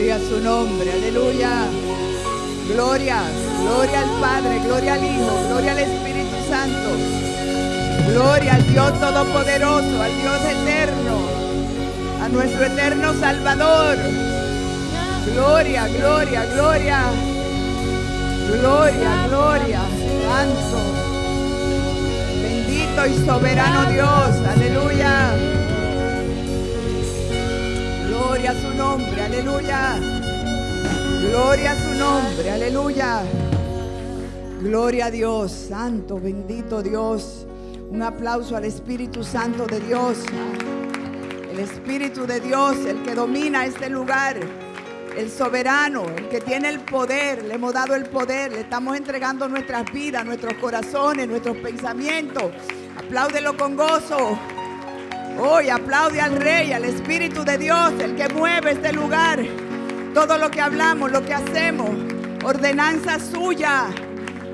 Gloria a su nombre, aleluya. Gloria, gloria al Padre, gloria al Hijo, gloria al Espíritu Santo. Gloria al Dios Todopoderoso, al Dios eterno, a nuestro eterno Salvador. Gloria, gloria, gloria. Gloria, gloria, santo, bendito y soberano Dios, aleluya. Gloria a su nombre, aleluya. Gloria a su nombre, aleluya. Gloria a Dios, santo, bendito Dios. Un aplauso al Espíritu Santo de Dios. El Espíritu de Dios, el que domina este lugar. El soberano, el que tiene el poder. Le hemos dado el poder, le estamos entregando nuestras vidas, nuestros corazones, nuestros pensamientos. Apláudelo con gozo. Hoy aplaude al Rey, al Espíritu de Dios, el que mueve este lugar. Todo lo que hablamos, lo que hacemos, ordenanza suya.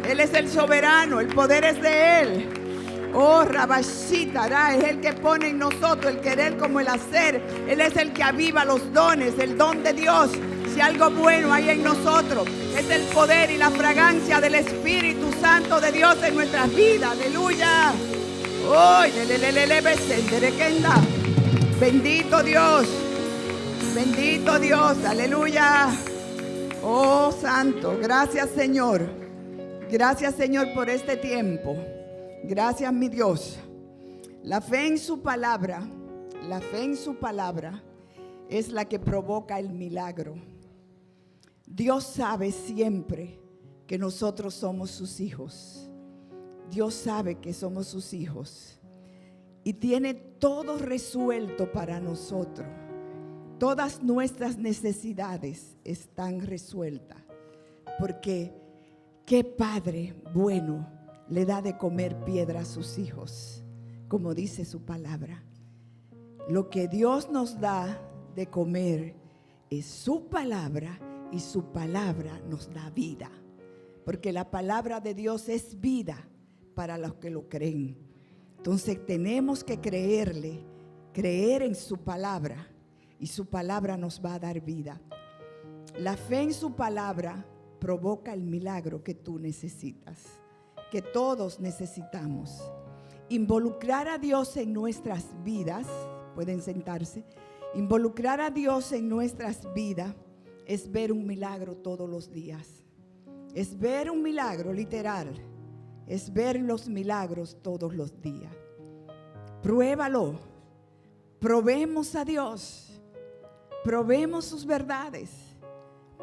Él es el soberano, el poder es de Él. Oh, Rabashita, es el que pone en nosotros el querer como el hacer. Él es el que aviva los dones, el don de Dios. Si algo bueno hay en nosotros, es el poder y la fragancia del Espíritu Santo de Dios en nuestras vidas. Aleluya. Oh, bendito Dios. Bendito Dios. Aleluya. Oh, santo. Gracias, Señor. Gracias, Señor, por este tiempo. Gracias, mi Dios. La fe en su palabra, la fe en su palabra es la que provoca el milagro. Dios sabe siempre que nosotros somos sus hijos. Dios sabe que somos sus hijos y tiene todo resuelto para nosotros. Todas nuestras necesidades están resueltas, porque qué padre bueno le da de comer piedra a sus hijos, como dice su palabra. Lo que Dios nos da de comer es su palabra, y su palabra nos da vida, porque la palabra de Dios es vida para los que lo creen. Entonces tenemos que creerle, creer en su palabra, y su palabra nos va a dar vida. La fe en su palabra provoca el milagro que tú necesitas, que todos necesitamos. Involucrar a Dios en nuestras vidas, pueden sentarse. Involucrar a Dios en nuestras vidas es ver un milagro todos los días. Es ver un milagro literal. Es ver los milagros todos los días. Pruébalo. Probemos a Dios. Probemos sus verdades.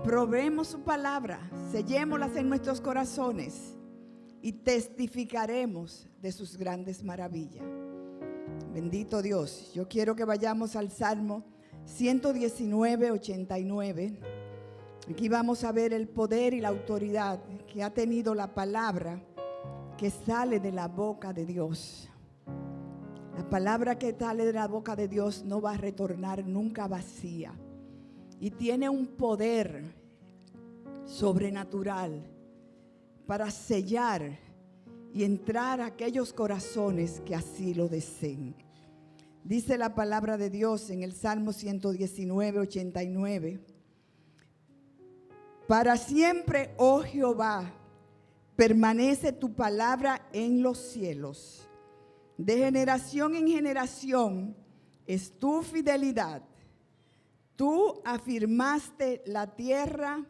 Probemos su palabra. Sellémoslas en nuestros corazones y testificaremos de sus grandes maravillas. Bendito Dios. Yo quiero que vayamos al Salmo 119, 89. Aquí vamos a ver el poder y la autoridad que ha tenido la palabra que sale de la boca de Dios. La palabra que sale de la boca de Dios no va a retornar nunca vacía. Y tiene un poder sobrenatural para sellar y entrar a aquellos corazones que así lo deseen. Dice la palabra de Dios en el Salmo 119, 89. Para siempre, oh Jehová, permanece tu palabra en los cielos. De generación en generación es tu fidelidad. Tú afirmaste la tierra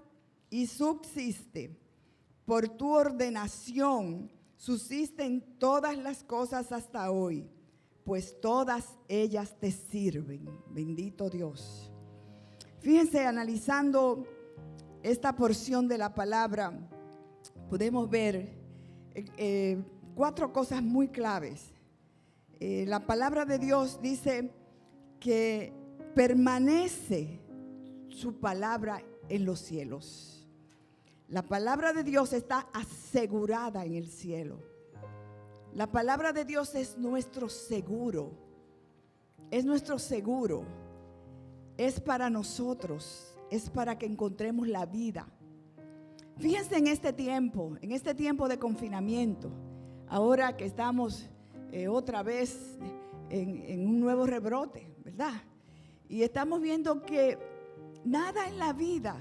y subsiste. Por tu ordenación subsisten todas las cosas hasta hoy, pues todas ellas te sirven. Bendito Dios. Fíjense, analizando esta porción de la palabra, podemos ver cuatro cosas muy claves. La palabra de Dios dice que permanece su palabra en los cielos. La palabra de Dios está asegurada en el cielo. La palabra de Dios es nuestro seguro. Es nuestro seguro. Es para nosotros. Es para que encontremos la vida. Fíjense en este tiempo de confinamiento. Ahora que estamos otra vez en un nuevo rebrote, ¿verdad? Y estamos viendo que Nada en la vida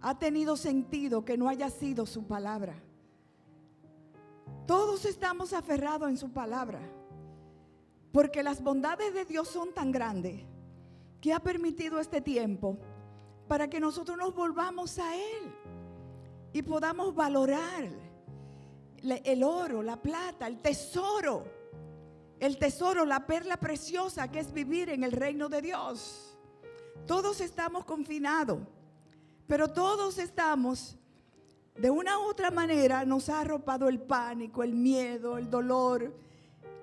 ha tenido sentido que no haya sido su palabra. Todos estamos aferrados en su palabra, porque las bondades de Dios son tan grandes que ha permitido este tiempo para que nosotros nos volvamos a Él y podamos valorar el oro, la plata, el tesoro, la perla preciosa que es vivir en el reino de Dios. Todos estamos confinados, pero todos estamos, de una u otra manera, nos ha arropado el pánico, el miedo, el dolor.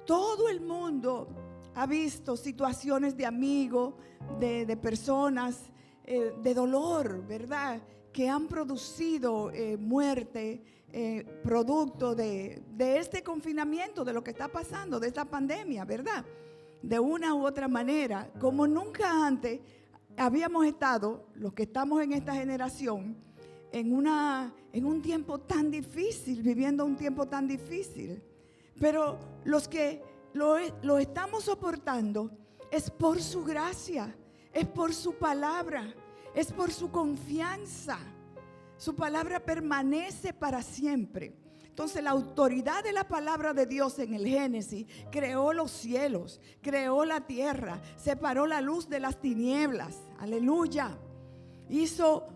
Todo el mundo ha visto situaciones de amigos, de personas, de dolor, ¿verdad?, que han producido muerte, producto de este confinamiento, de lo que está pasando, de esta pandemia, ¿verdad? De una u otra manera, como nunca antes habíamos estado, los que estamos en esta generación, en un tiempo tan difícil, viviendo un tiempo tan difícil. Pero los que lo estamos soportando es por su gracia, es por su palabra, es por su confianza. Su palabra permanece para siempre. Entonces la autoridad de la palabra de Dios en el Génesis creó los cielos, creó la tierra, separó la luz de las tinieblas. Aleluya. Hizo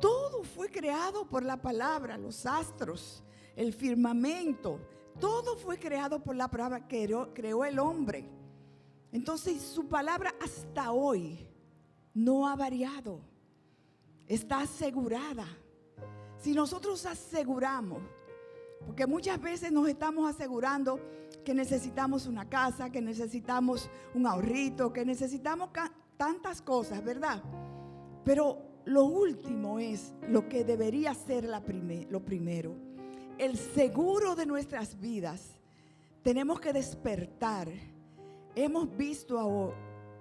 todo, fue creado por la palabra, los astros, el firmamento, todo fue creado por la palabra que creó el hombre. Entonces su palabra hasta hoy no ha variado, está asegurada. Si nosotros aseguramos, porque muchas veces nos estamos asegurando que necesitamos una casa, que necesitamos un ahorrito, que necesitamos tantas cosas, ¿verdad? Pero lo último es lo que debería ser lo primero. El seguro de nuestras vidas. Tenemos que despertar. Hemos visto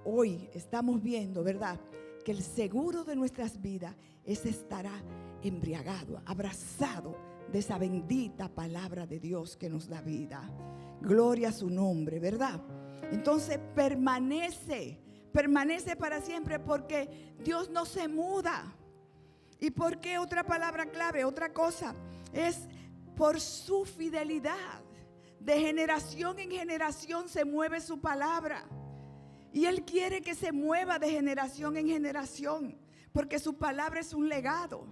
hoy, estamos viendo, ¿verdad?, que el seguro de nuestras vidas estará embriagado, abrazado de esa bendita palabra de Dios que nos da vida. Gloria a su nombre, ¿verdad? Entonces permanece para siempre, porque Dios no se muda. ¿Y por qué? Otra palabra clave, otra cosa, es por su fidelidad. De generación en generación se mueve su palabra. Y Él quiere que se mueva de generación en generación, porque su palabra es un legado.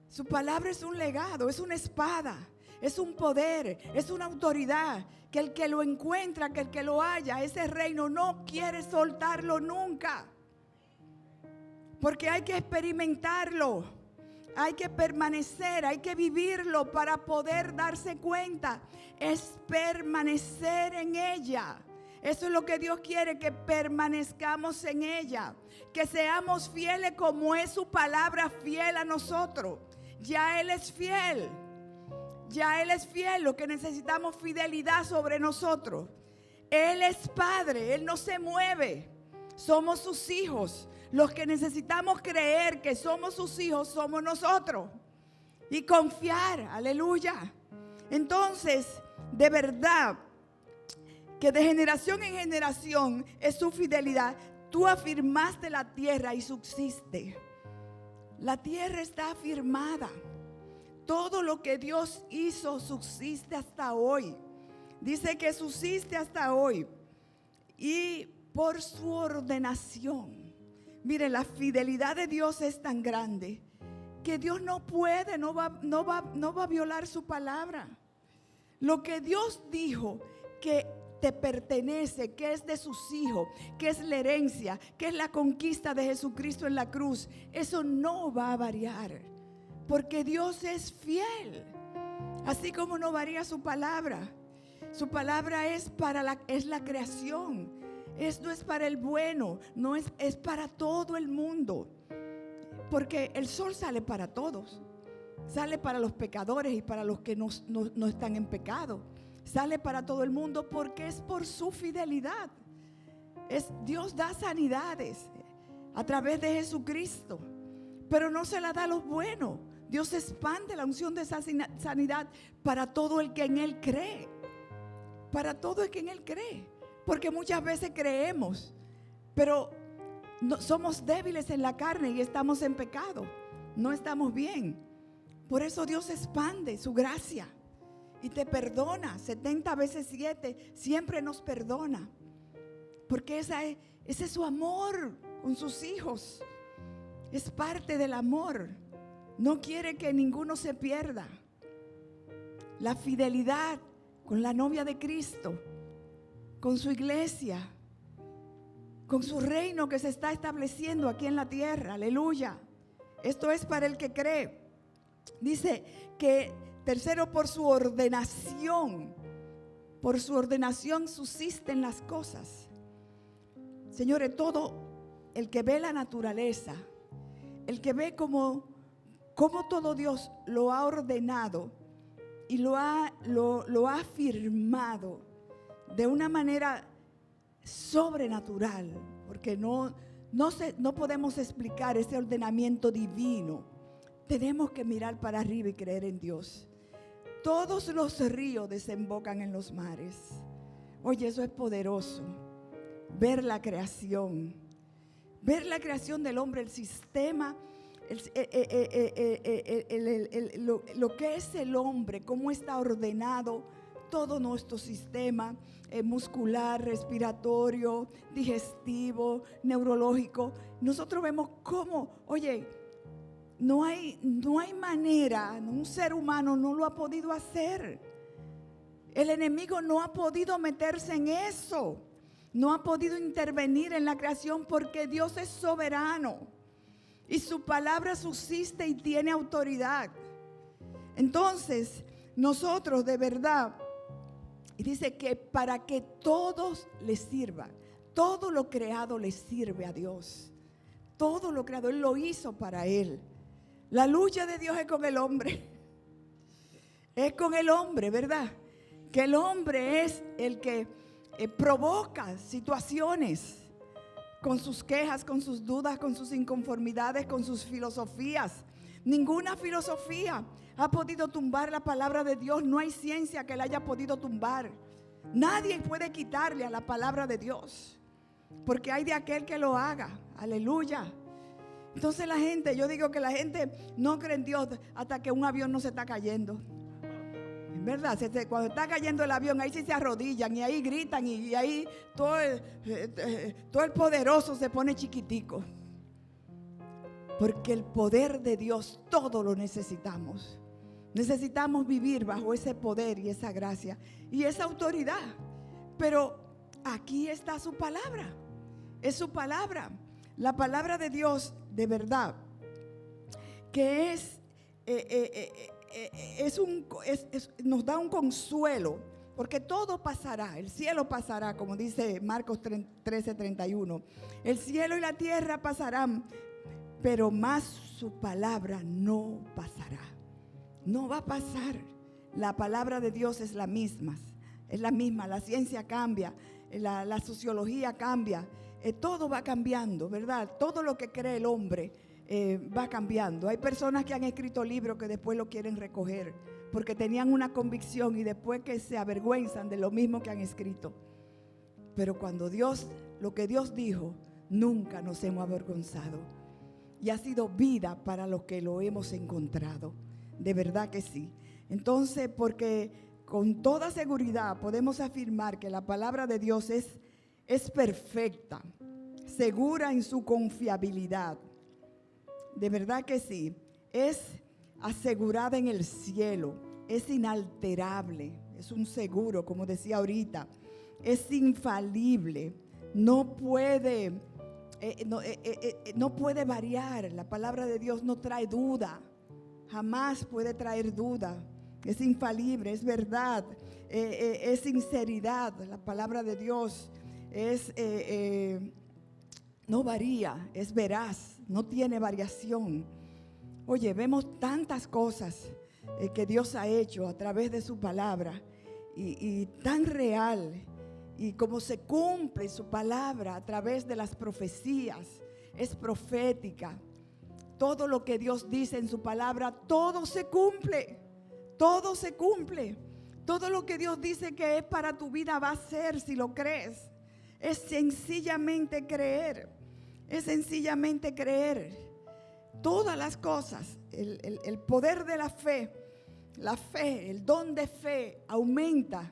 Su palabra es un legado, es una espada, es un poder, es una autoridad, que el que lo encuentra, que el que lo halla, ese reino no quiere soltarlo nunca. Porque hay que experimentarlo, hay que permanecer, hay que vivirlo para poder darse cuenta. Es permanecer en ella. Eso es lo que Dios quiere, que permanezcamos en ella, que seamos fieles como es su palabra fiel a nosotros. Ya Él es fiel, lo que necesitamos fidelidad sobre nosotros. Él es Padre, Él no se mueve, somos sus hijos. Los que necesitamos creer que somos sus hijos somos nosotros y confiar, aleluya. Entonces, de verdad, que de generación en generación es su fidelidad. Tú afirmaste la tierra y subsiste. La tierra está afirmada. Todo lo que Dios hizo subsiste hasta hoy. Dice que subsiste hasta hoy. Y por su ordenación. Mire, la fidelidad de Dios es tan grande que Dios no va a violar su palabra. Lo que Dios dijo que te pertenece, que es de sus hijos, que es la herencia, que es la conquista de Jesucristo en la cruz, eso no va a variar, porque Dios es fiel, así como no varía su palabra. Su palabra es la creación, esto es para el bueno, no es para todo el mundo, porque el sol sale para todos, sale para los pecadores y para los que no están en pecado. Sale para todo el mundo porque es por su fidelidad. Dios da sanidades a través de Jesucristo, pero no se la da a los buenos. Dios expande la unción de esa sanidad para todo el que en Él cree. Para todo el que en Él cree. Porque muchas veces creemos, pero somos débiles en la carne y estamos en pecado. No estamos bien. Por eso Dios expande su gracia y te perdona 70 veces 7. Siempre nos perdona. Porque ese es su amor con sus hijos. Es parte del amor. No quiere que ninguno se pierda. La fidelidad con la novia de Cristo, con su iglesia, con su reino que se está estableciendo aquí en la tierra. Aleluya. Esto es para el que cree. Dice que tercero, por su ordenación subsisten las cosas. Señores, todo el que ve la naturaleza, el que ve cómo todo Dios lo ha ordenado y lo ha firmado de una manera sobrenatural, porque no podemos explicar ese ordenamiento divino. Tenemos que mirar para arriba y creer en Dios. Todos los ríos desembocan en los mares. Oye, eso es poderoso. Ver la creación del hombre, el sistema, lo que es el hombre, cómo está ordenado todo nuestro sistema muscular, respiratorio, digestivo, neurológico. Nosotros vemos cómo, oye, no hay manera, un ser humano no lo ha podido hacer. El enemigo no ha podido meterse en eso. No ha podido intervenir en la creación porque Dios es soberano y su palabra subsiste y tiene autoridad. Entonces, nosotros de verdad, y dice que para que todos les sirvan, todo lo creado le sirve a Dios. Todo lo creado, Él lo hizo para Él. La lucha de Dios es con el hombre. Es con el hombre, ¿verdad? Que el hombre es el que provoca situaciones con sus quejas, con sus dudas, con sus inconformidades, con sus filosofías. Ninguna filosofía ha podido tumbar la palabra de Dios. No hay ciencia que la haya podido tumbar. Nadie puede quitarle a la palabra de Dios, porque hay de aquel que lo haga. Aleluya. Entonces yo digo que la gente no cree en Dios hasta que un avión no se está cayendo. ¿Verdad? Cuando está cayendo el avión, ahí sí se arrodillan y ahí gritan y ahí todo el poderoso se pone chiquitico. Porque el poder de Dios todo lo necesitamos. Necesitamos vivir bajo ese poder y esa gracia y esa autoridad. Pero aquí está su palabra. Es su palabra. La palabra de Dios de verdad que nos da un consuelo, porque todo pasará. El cielo pasará, como dice Marcos 13:31. El cielo y la tierra pasarán, pero más su palabra no pasará. No va a pasar. La palabra de Dios es la misma. La ciencia cambia, la sociología cambia, todo va cambiando, ¿verdad? Todo lo que cree el hombre va cambiando. Hay personas que han escrito libros que después lo quieren recoger porque tenían una convicción y después que se avergüenzan de lo mismo que han escrito. Pero lo que Dios dijo, nunca nos hemos avergonzado. Y ha sido vida para los que lo hemos encontrado. De verdad que sí. Entonces, porque con toda seguridad podemos afirmar que la palabra de Dios es perfecta, segura en su confiabilidad. De verdad que sí. Es asegurada en el cielo, es inalterable, es un seguro, como decía ahorita, es infalible, no puede variar. La palabra de Dios no trae duda, jamás puede traer duda. Es infalible, es verdad, es sinceridad. La palabra de Dios no varía, es veraz, no tiene variación. Oye, vemos tantas cosas que Dios ha hecho a través de su palabra y tan real, y como se cumple su palabra a través de las profecías, es profética. Todo lo que Dios dice en su palabra, todo se cumple, todo se cumple. Todo lo que Dios dice que es para tu vida va a ser, si lo crees. Es sencillamente creer. es sencillamente creer. Todas las cosas, el poder de la fe, el don de fe aumenta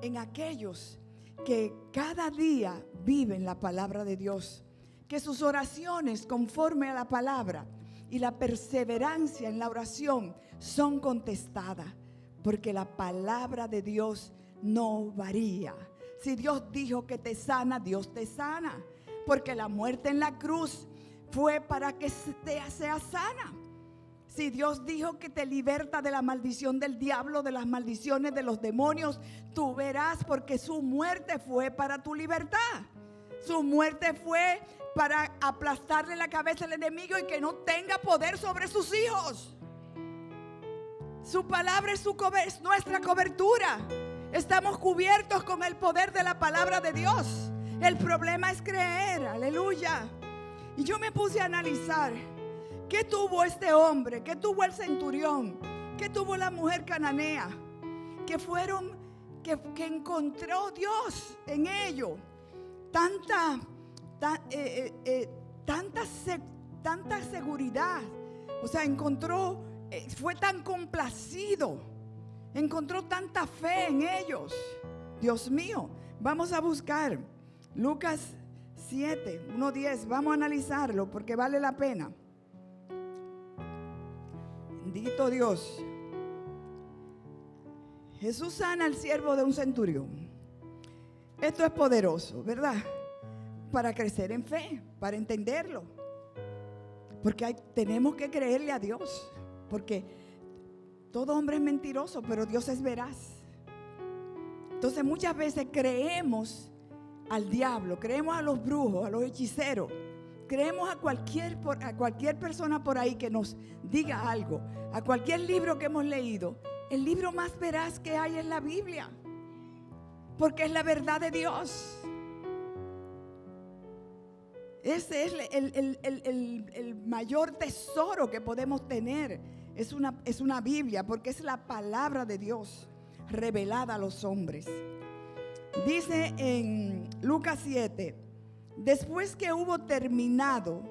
en aquellos que cada día viven la palabra de Dios, que sus oraciones conforme a la palabra y la perseverancia en la oración son contestadas, porque la palabra de Dios no varía. Si Dios dijo que te sana, Dios te sana, porque la muerte en la cruz fue para que seas sana. Si Dios dijo que te liberta de la maldición del diablo, de las maldiciones de los demonios, tú verás, porque su muerte fue para tu libertad. Su muerte fue para aplastarle la cabeza al enemigo y que no tenga poder sobre sus hijos. Su palabra es nuestra cobertura. Estamos cubiertos con el poder de la palabra de Dios. El problema es creer, aleluya. Y yo me puse a analizar qué tuvo este hombre, qué tuvo el centurión, qué tuvo la mujer cananea, que encontró Dios en ellos. Tanta seguridad. O sea, fue tan complacido, encontró tanta fe en ellos. Dios mío, vamos a buscar Lucas 7, 1:10. Vamos a analizarlo porque vale la pena. Bendito Dios. Jesús sana al siervo de un centurión. Esto es poderoso, ¿verdad? Para crecer en fe, para entenderlo. Porque tenemos que creerle a Dios. Porque todo hombre es mentiroso, pero Dios es veraz. Entonces muchas veces creemos al diablo, creemos a los brujos, a los hechiceros. Creemos a cualquier persona por ahí que nos diga algo, a cualquier libro que hemos leído. El libro más veraz que hay es la Biblia, porque es la verdad de Dios. Ese es el mayor tesoro que podemos tener. Es una Biblia, porque es la palabra de Dios revelada a los hombres. Dice en Lucas 7: después que hubo terminado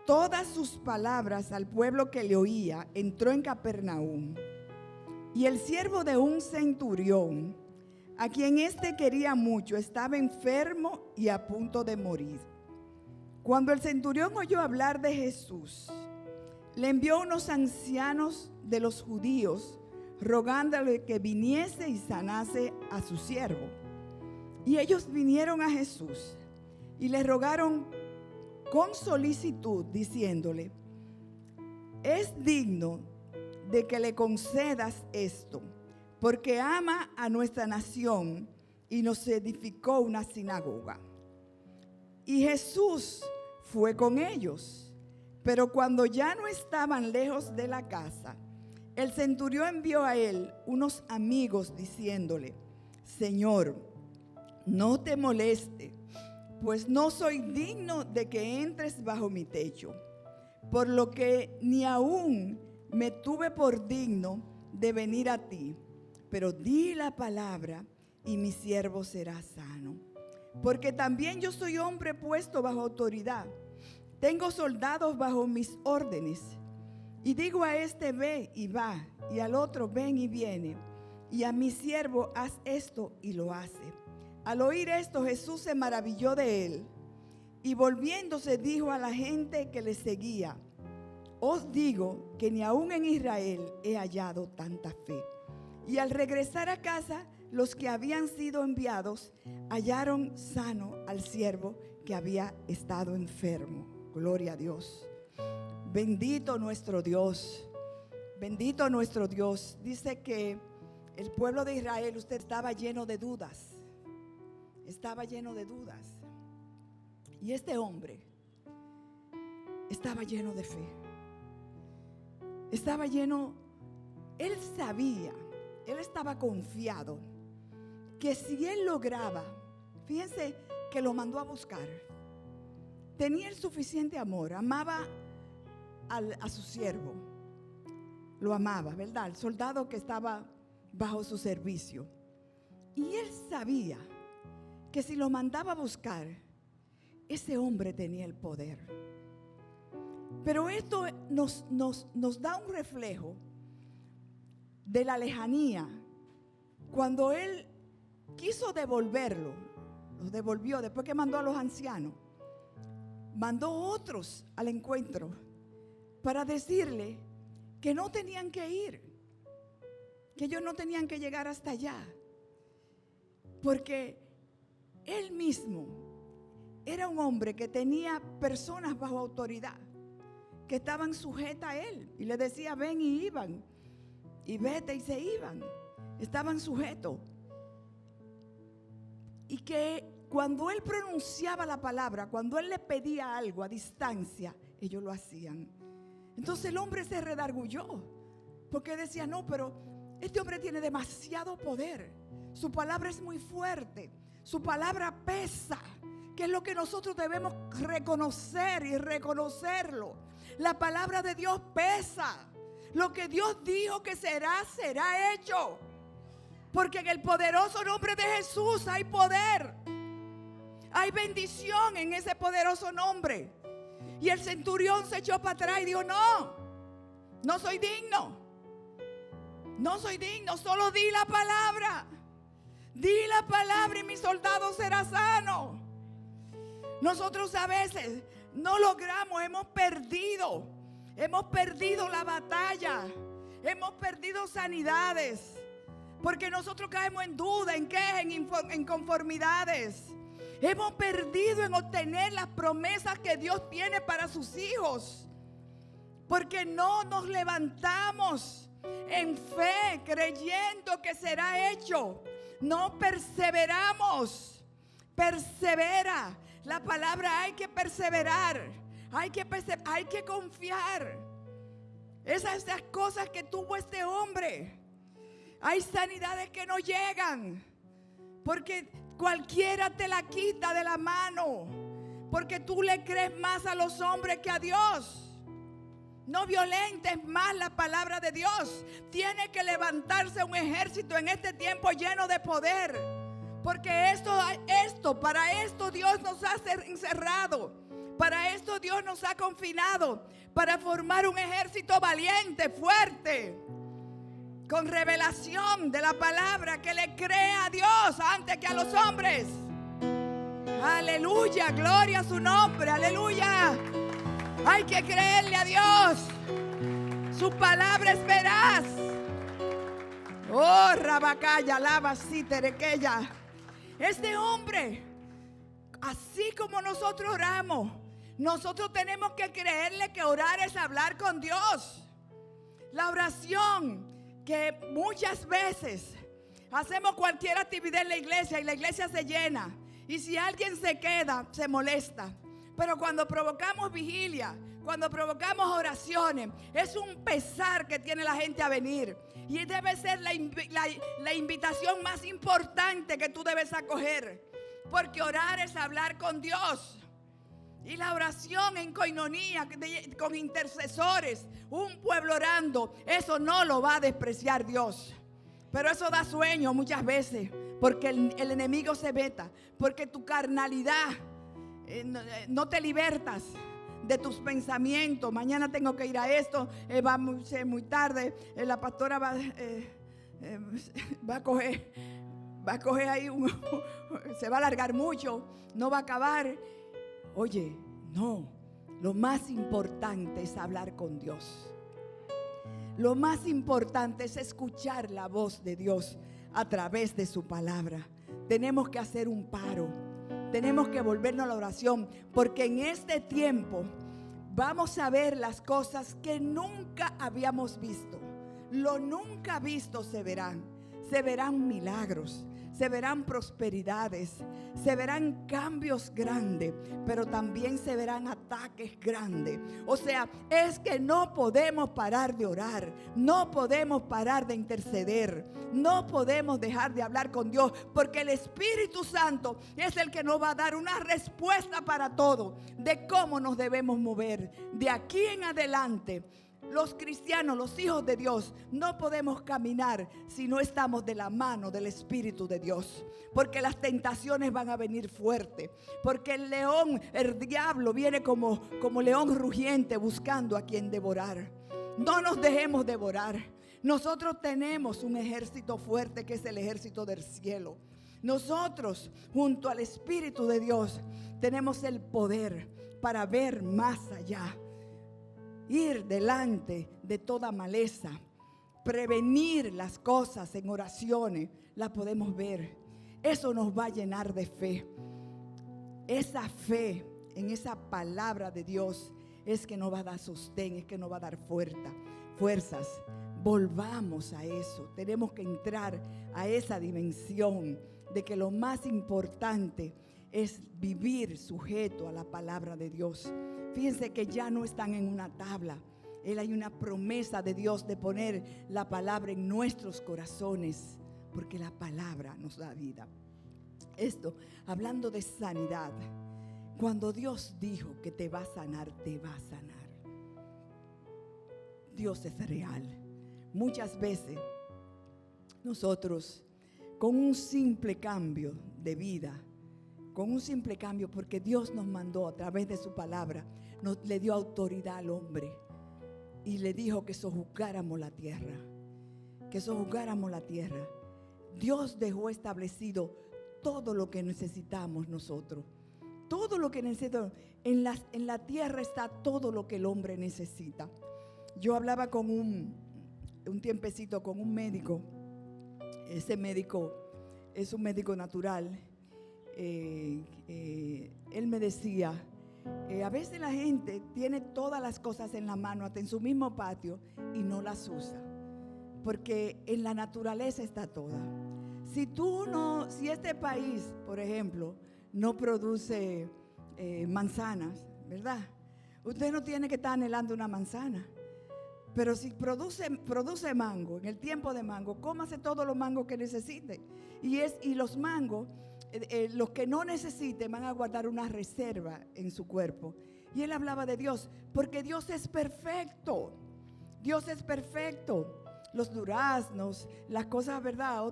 todas sus palabras al pueblo que le oía, entró en Capernaum. Y el siervo de un centurión, a quien éste quería mucho, estaba enfermo y a punto de morir. Cuando el centurión oyó hablar de Jesús, le envió unos ancianos de los judíos, rogándole que viniese y sanase a su siervo. Y ellos vinieron a Jesús y le rogaron con solicitud, diciéndole: es digno de que le concedas esto, porque ama a nuestra nación y nos edificó una sinagoga. Y Jesús fue con ellos, pero cuando ya no estaban lejos de la casa, el centurión envió a él unos amigos diciéndole: Señor, no te moleste, pues no soy digno de que entres bajo mi techo, por lo que ni aún me tuve por digno de venir a ti, pero di la palabra y mi siervo será sano. Porque también yo soy hombre puesto bajo autoridad, tengo soldados bajo mis órdenes, y digo a este: ve y va, y al otro: ven y viene, y a mi siervo: haz esto, y lo hace. Al oír esto, Jesús se maravilló de él, y volviéndose dijo a la gente que le seguía: os digo que ni aún en Israel he hallado tanta fe. Y al regresar a casa, los que habían sido enviados hallaron sano al siervo que había estado enfermo. Gloria a Dios. Bendito nuestro Dios. Bendito nuestro Dios. Dice que el pueblo de Israel, usted estaba lleno de dudas. Estaba lleno de dudas. Y este hombre estaba lleno de fe. Estaba lleno, él sabía, él estaba confiado que si él lograba, fíjense que lo mandó a buscar, tenía el suficiente amor, amaba a su siervo, lo amaba, ¿verdad? El soldado que estaba bajo su servicio. Y él sabía que si lo mandaba a buscar, ese hombre tenía el poder. Pero esto nos da un reflejo de la lejanía. Cuando él quiso devolverlo, los devolvió después que mandó a los ancianos. Mandó otros al encuentro para decirle que no tenían que ir, que ellos no tenían que llegar hasta allá, porque él mismo era un hombre que tenía personas bajo autoridad que estaban sujetas a él, y le decía ven, y iban, y vete, y se iban. Estaban sujetos, y que cuando él pronunciaba la palabra, cuando él le pedía algo a distancia, ellos lo hacían. Entonces el hombre se redarguyó, porque decía, no, pero este hombre tiene demasiado poder, su palabra es muy fuerte, su palabra pesa, que es lo que nosotros debemos reconocer y reconocerlo. La palabra de Dios pesa. Lo que Dios dijo que será, será hecho. Porque en el poderoso nombre de Jesús hay poder, hay bendición en ese poderoso nombre. Y el centurión se echó para atrás y dijo, no soy digno, no soy digno, solo di la palabra. Di la palabra y mi soldado será sano. Nosotros a veces no logramos, hemos perdido la batalla, hemos perdido sanidades, porque nosotros caemos en duda, ¿en qué? En inconformidades. Hemos perdido en obtener las promesas que Dios tiene para sus hijos, porque no nos levantamos en fe creyendo que será hecho. No perseveramos. Persevera. La palabra hay que perseverar. Hay que confiar. Esas cosas que tuvo este hombre. Hay sanidades que no llegan, porque cualquiera te la quita de la mano, porque tú le crees más a los hombres que a Dios. No violentes más la palabra de Dios. Tiene que levantarse un ejército en este tiempo lleno de poder, porque para esto Dios nos ha encerrado, para esto Dios nos ha confinado, para formar un ejército valiente, fuerte, con revelación de la palabra, que le cree a Dios antes que a los hombres. Aleluya, gloria a su nombre, aleluya. Hay que creerle a Dios. Su palabra es veraz. Oh, rabacaya, lava, sí, terequeya. Este hombre, así como nosotros oramos, nosotros tenemos que creerle que orar es hablar con Dios. La oración, que muchas veces hacemos cualquier actividad en la iglesia y la iglesia se llena, y si alguien se queda, se molesta. Pero cuando provocamos vigilia, cuando provocamos oraciones, es un pesar que tiene la gente a venir. Y debe ser la invitación más importante que tú debes acoger, porque orar es hablar con Dios. Y la oración en coinonía, con intercesores, un pueblo orando, eso no lo va a despreciar Dios. Pero eso da sueño muchas veces, porque el enemigo se meta, porque tu carnalidad no te libertas de tus pensamientos. Mañana tengo que ir a esto, va a ser muy tarde, la pastora va a coger ahí, se va a alargar mucho, no va a acabar. Oye, no, lo más importante es hablar con Dios. Lo más importante es escuchar la voz de Dios a través de su palabra. Tenemos que hacer un paro, tenemos que volvernos a la oración, porque en este tiempo vamos a ver las cosas que nunca habíamos visto. Lo nunca visto se verán milagros, se verán prosperidades, se verán cambios grandes, pero también se verán ataques grandes. O sea, es que no podemos parar de orar, no podemos parar de interceder, no podemos dejar de hablar con Dios, porque el Espíritu Santo es el que nos va a dar una respuesta para todo, de cómo nos debemos mover de aquí en adelante. Los cristianos, los hijos de Dios, no podemos caminar si no estamos de la mano del Espíritu de Dios. Porque las tentaciones van a venir fuerte. Porque el león, el diablo, viene como león rugiente buscando a quien devorar. No nos dejemos devorar. Nosotros tenemos un ejército fuerte que es el ejército del cielo. Nosotros, junto al Espíritu de Dios, tenemos el poder para ver más allá. Ir delante de toda maleza, prevenir las cosas en oraciones, las podemos ver. Eso nos va a llenar de fe. Esa fe en esa palabra de Dios es que nos va a dar sostén, es que nos va a dar fuerzas. Volvamos a eso. Tenemos que entrar a esa dimensión de que lo más importante es vivir sujeto a la palabra de Dios. Fíjense que ya no están en una tabla. Hay una promesa de Dios de poner la palabra en nuestros corazones, porque la palabra nos da vida. Esto, hablando de sanidad, cuando Dios dijo que te va a sanar, te va a sanar. Dios es real. Muchas veces nosotros, con un simple cambio de vida, con un simple cambio, porque Dios nos mandó a través de su palabra, le dio autoridad al hombre y le dijo que sojuzgáramos la tierra, que sojuzgáramos la tierra. Dios dejó establecido todo lo que necesitamos nosotros, todo lo que necesitamos. En la tierra está todo lo que el hombre necesita. Yo hablaba con un tiempecito con un médico. Ese médico es un médico natural. Él me decía, a veces la gente tiene todas las cosas en la mano, hasta en su mismo patio, y no las usa, porque en la naturaleza está toda. Si este país, por ejemplo, no produce manzanas, ¿verdad? Usted no tiene que estar anhelando una manzana. Pero si produce mango, en el tiempo de mango, cómase todos los mangos que necesite. Y los mangos, los que no necesiten, van a guardar una reserva en su cuerpo. Y él hablaba de Dios, porque Dios es perfecto. Dios es perfecto. Los duraznos, las cosas, ¿verdad?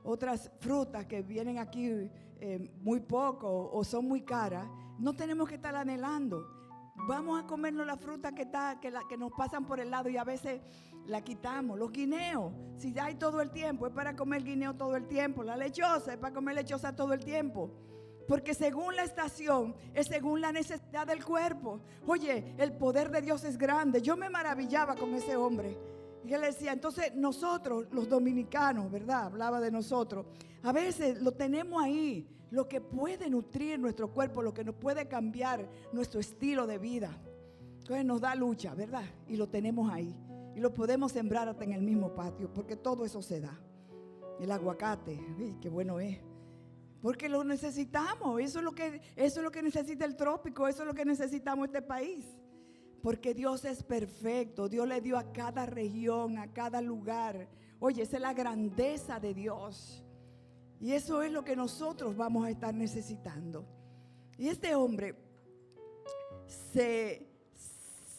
Otras frutas que vienen aquí muy poco o son muy caras, no tenemos que estar anhelando. Vamos a comernos la fruta que nos pasan por el lado y a veces la quitamos. Los guineos, si hay todo el tiempo, es para comer guineo todo el tiempo. La lechosa es para comer lechosa todo el tiempo. Porque según la estación, es según la necesidad del cuerpo. Oye, el poder de Dios es grande. Yo me maravillaba con ese hombre. Y él decía, entonces nosotros, los dominicanos, ¿verdad? Hablaba de nosotros. A veces lo tenemos ahí, lo que puede nutrir nuestro cuerpo, lo que nos puede cambiar nuestro estilo de vida. Entonces nos da lucha, ¿verdad? Y lo tenemos ahí. Y lo podemos sembrar hasta en el mismo patio, porque todo eso se da. El aguacate, uy, qué bueno es. Porque lo necesitamos. Eso es lo que necesita el trópico, eso es lo que necesitamos este país. Porque Dios es perfecto. Dios le dio a cada región, a cada lugar. Oye, esa es la grandeza de Dios. Y eso es lo que nosotros vamos a estar necesitando. Y este hombre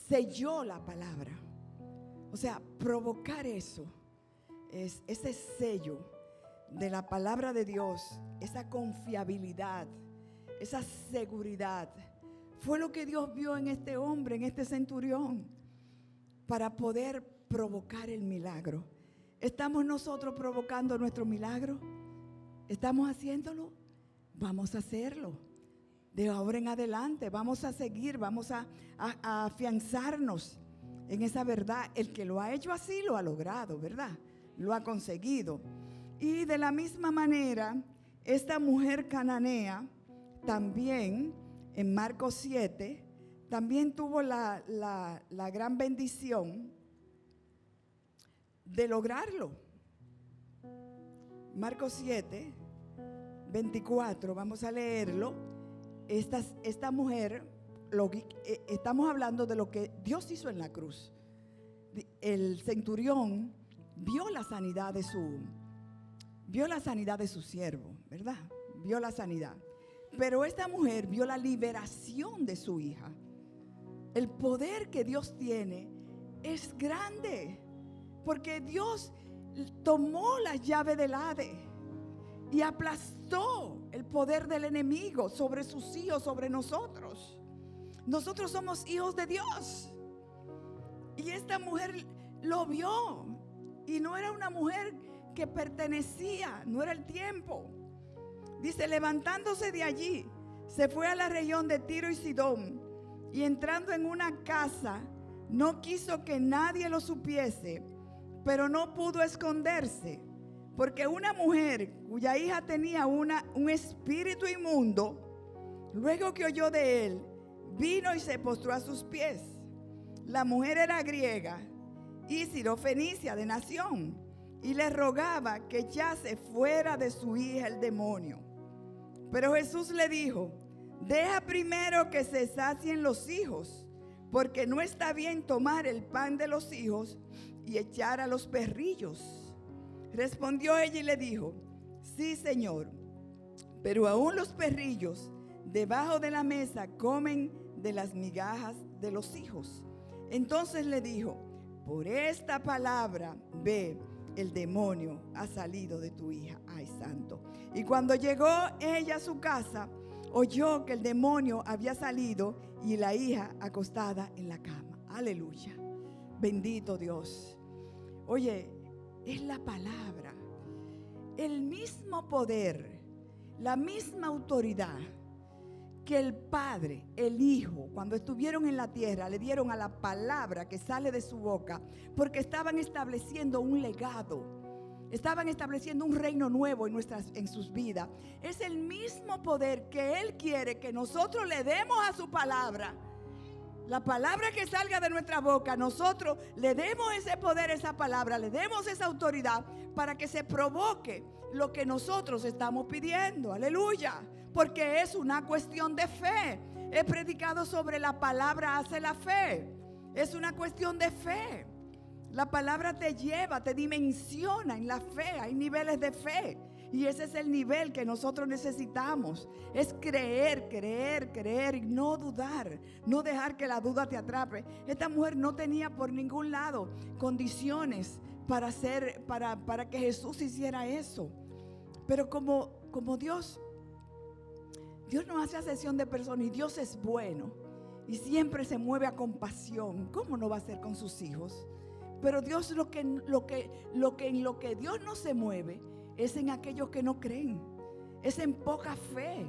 selló la palabra. O sea, provocar eso, ese sello de la palabra de Dios, esa confiabilidad, esa seguridad, fue lo que Dios vio en este hombre, en este centurión, para poder provocar el milagro. ¿Estamos nosotros provocando nuestro milagro? ¿Estamos haciéndolo? Vamos a hacerlo. De ahora en adelante vamos a seguir, vamos a afianzarnos en esa verdad. El que lo ha hecho así lo ha logrado, ¿verdad? Lo ha conseguido. Y de la misma manera, esta mujer cananea también, en Marcos 7, también tuvo la gran bendición de lograrlo. Marcos 7, 24, vamos a leerlo. Esta mujer, estamos hablando de lo que Dios hizo en la cruz. El centurión vio la sanidad de su siervo, ¿verdad? Vio la sanidad. Pero esta mujer vio la liberación de su hija. El poder que Dios tiene es grande, porque Dios tomó la llave del Hades y aplastó el poder del enemigo sobre sus hijos, sobre nosotros. Nosotros somos hijos de Dios. Y esta mujer lo vio. Y no era una mujer que pertenecía, no era el tiempo. Dice, levantándose de allí, se fue a la región de Tiro y Sidón. Y entrando en una casa, no quiso que nadie lo supiese, pero no pudo esconderse, porque una mujer cuya hija tenía un espíritu inmundo, luego que oyó de él, vino y se postró a sus pies. La mujer era griega y sirofenicia de nación, y le rogaba que echase fuera de su hija el demonio. Pero Jesús le dijo, deja primero que se sacien los hijos, porque no está bien tomar el pan de los hijos y echar a los perrillos. Respondió ella y le dijo, sí, Señor, pero aún los perrillos debajo de la mesa comen de las migajas de los hijos. Entonces le dijo, por esta palabra, ve, el demonio ha salido de tu hija. Ay, santo. Y cuando llegó ella a su casa, oyó que el demonio había salido y la hija acostada en la cama. Aleluya. Bendito Dios. Oye, es la palabra, el mismo poder, la misma autoridad que el Padre, el Hijo, cuando estuvieron en la tierra, le dieron a la palabra que sale de su boca, porque estaban estableciendo un legado, estaban estableciendo un reino nuevo en sus vidas. Es el mismo poder que Él quiere que nosotros le demos a su palabra. La palabra que salga de nuestra boca, nosotros le demos ese poder, esa palabra, le demos esa autoridad para que se provoque lo que nosotros estamos pidiendo. Aleluya. Porque es una cuestión de fe. He predicado sobre la palabra hace la fe. Es una cuestión de fe. La palabra te lleva, te dimensiona en la fe. Hay niveles de fe. Y ese es el nivel que nosotros necesitamos. Es creer, creer, creer y no dudar. No dejar que la duda te atrape. Esta mujer no tenía por ningún lado condiciones para que Jesús hiciera eso. Pero como Dios no hace acepción de personas y Dios es bueno y siempre se mueve a compasión. ¿Cómo no va a ser con sus hijos? Pero Dios en lo que Dios no se mueve es en aquellos que no creen, es en poca fe.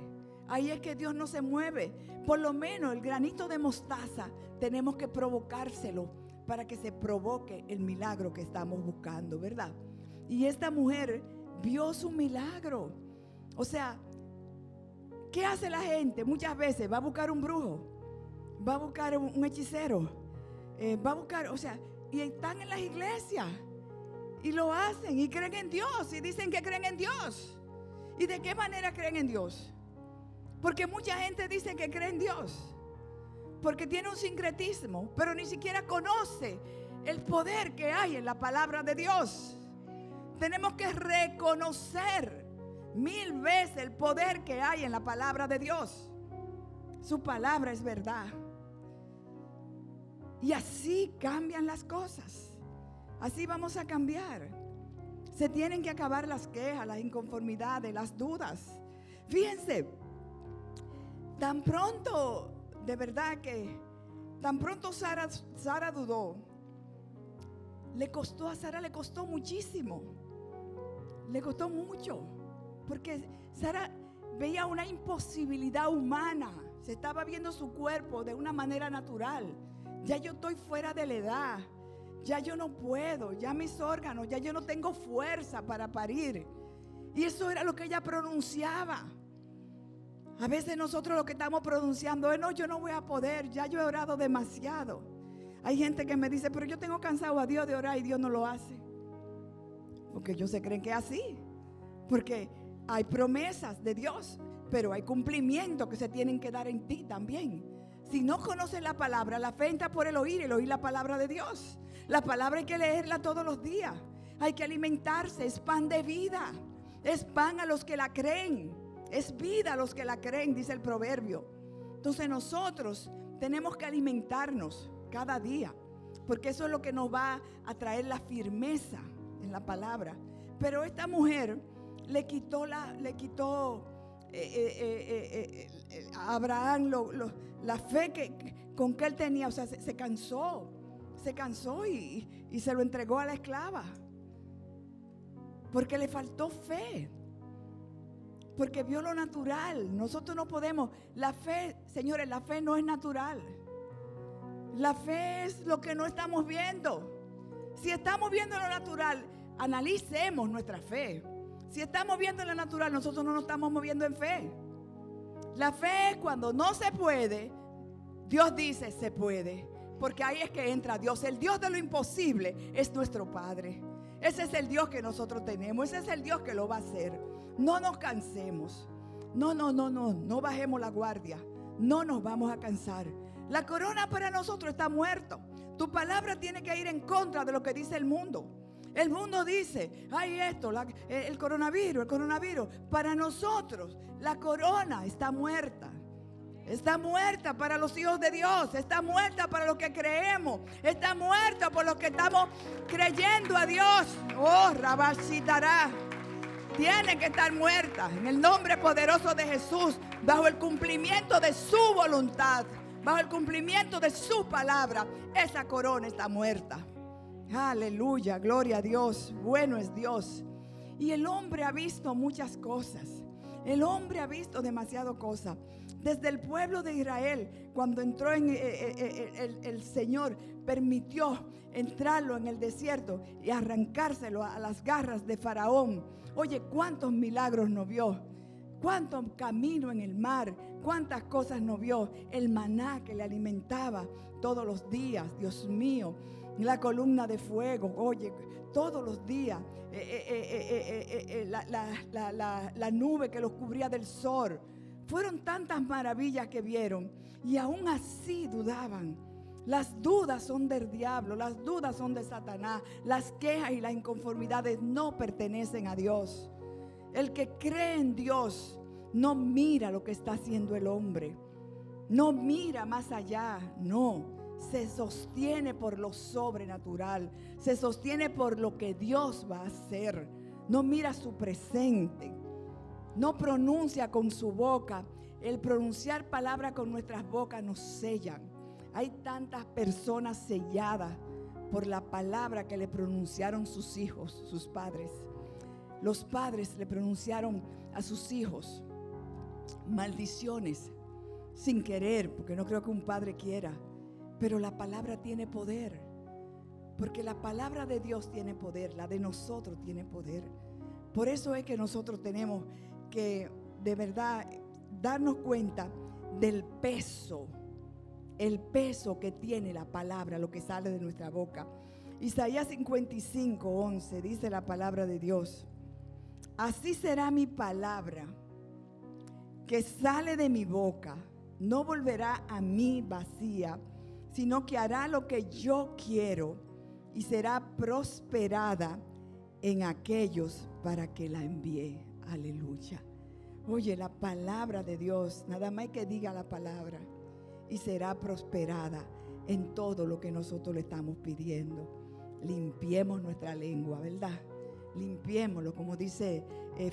Ahí es que Dios no se mueve. Por lo menos el granito de mostaza tenemos que provocárselo para que se provoque el milagro que estamos buscando, ¿verdad? Y esta mujer vio su milagro. O sea, ¿qué hace la gente? Muchas veces va a buscar un brujo, va a buscar un hechicero, va a buscar, y están en las iglesias y lo hacen y creen en Dios y dicen que creen en Dios. ¿Y de qué manera creen en Dios? Porque mucha gente dice que cree en Dios porque tiene un sincretismo, pero ni siquiera conoce el poder que hay en la palabra de Dios. Tenemos que reconocer 1000 veces el poder que hay en la palabra de Dios. Su palabra es verdad. Y así cambian las cosas. Así vamos a cambiar. Se tienen que acabar las quejas, las inconformidades, las dudas. Fíjense, tan pronto, de verdad que tan pronto Sara dudó. A Sara le costó muchísimo. Le costó mucho. Porque Sara veía una imposibilidad humana. Se estaba viendo su cuerpo de una manera natural. Ya yo estoy fuera de la edad. Ya yo no puedo. Ya mis órganos, ya yo no tengo fuerza para parir. Y eso era lo que ella pronunciaba. A veces nosotros lo que estamos pronunciando es: no, yo no voy a poder. Ya yo he orado demasiado. Hay gente que me dice: pero yo tengo cansado a Dios de orar y Dios no lo hace. Porque ellos se creen que es así. Porque hay promesas de Dios, pero hay cumplimientos que se tienen que dar en ti también. Si no conoces la palabra, la fe entra por el oír la palabra de Dios. La palabra hay que leerla todos los días. Hay que alimentarse, es pan de vida. Es pan a los que la creen. Es vida a los que la creen, dice el proverbio. Entonces nosotros tenemos que alimentarnos cada día porque eso es lo que nos va a traer la firmeza en la palabra. Pero esta mujer le quitó a Abraham la fe con que él tenía. O sea, se cansó y se lo entregó a la esclava, porque le faltó fe, porque vio lo natural. Nosotros no podemos. La fe, señores, la fe no es natural. La fe es lo que no estamos viendo. Si estamos viendo lo natural, analicemos nuestra fe. Si estamos viendo lo natural, nosotros no nos estamos moviendo en fe. La fe es cuando no se puede, Dios dice se puede, porque ahí es que entra Dios. El Dios de lo imposible es nuestro Padre. Ese es el Dios que nosotros tenemos. Ese es el Dios que lo va a hacer. No nos cansemos. No bajemos la guardia. No nos vamos a cansar. La corona para nosotros está muerto. Tu palabra tiene que ir en contra de lo que dice el mundo. El mundo dice, hay esto, el coronavirus. Para nosotros la corona está muerta. Está muerta para los hijos de Dios. Está muerta para los que creemos. Está muerta por los que estamos creyendo a Dios. Oh, Rabashitará. Tiene que estar muerta en el nombre poderoso de Jesús, bajo el cumplimiento de su voluntad, bajo el cumplimiento de su palabra. Esa corona está muerta. Aleluya, gloria a Dios. Bueno es Dios. Y el hombre ha visto muchas cosas. El hombre ha visto demasiado cosas. Desde el pueblo de Israel, cuando entró el Señor permitió entrarlo en el desierto y arrancárselo a las garras de Faraón. Oye, cuántos milagros no vio, cuánto camino en el mar, cuántas cosas no vio. El maná que le alimentaba todos los días, Dios mío. La columna de fuego, oye, todos los días. La nube que los cubría del sol. Fueron tantas maravillas que vieron y aún así dudaban. Las dudas son del diablo, las dudas son de Satanás. Las quejas y las inconformidades no pertenecen a Dios. El que cree en Dios no mira lo que está haciendo el hombre. No mira más allá, no. Se sostiene por lo sobrenatural. Se sostiene por lo que Dios va a hacer. No mira su presente. No pronuncia con su boca. El pronunciar palabras con nuestras bocas nos sellan. Hay tantas personas selladas por la palabra que le pronunciaron sus hijos, sus padres. Los padres le pronunciaron a sus hijos maldiciones sin querer, porque no creo que un padre quiera. Pero la palabra tiene poder, porque la palabra de Dios tiene poder, la de nosotros tiene poder. Por eso es que nosotros tenemos que de verdad darnos cuenta del peso, el peso que tiene la palabra, lo que sale de nuestra boca. Isaías 55:11 dice la palabra de Dios: así será mi palabra que sale de mi boca, no volverá a mí vacía, sino que hará lo que yo quiero y será prosperada en aquellos para que la envíe. Aleluya. Oye, la palabra de Dios, nada más que diga la palabra y será prosperada en todo lo que nosotros le estamos pidiendo. Limpiemos nuestra lengua, ¿verdad? Limpiémoslo, como dice,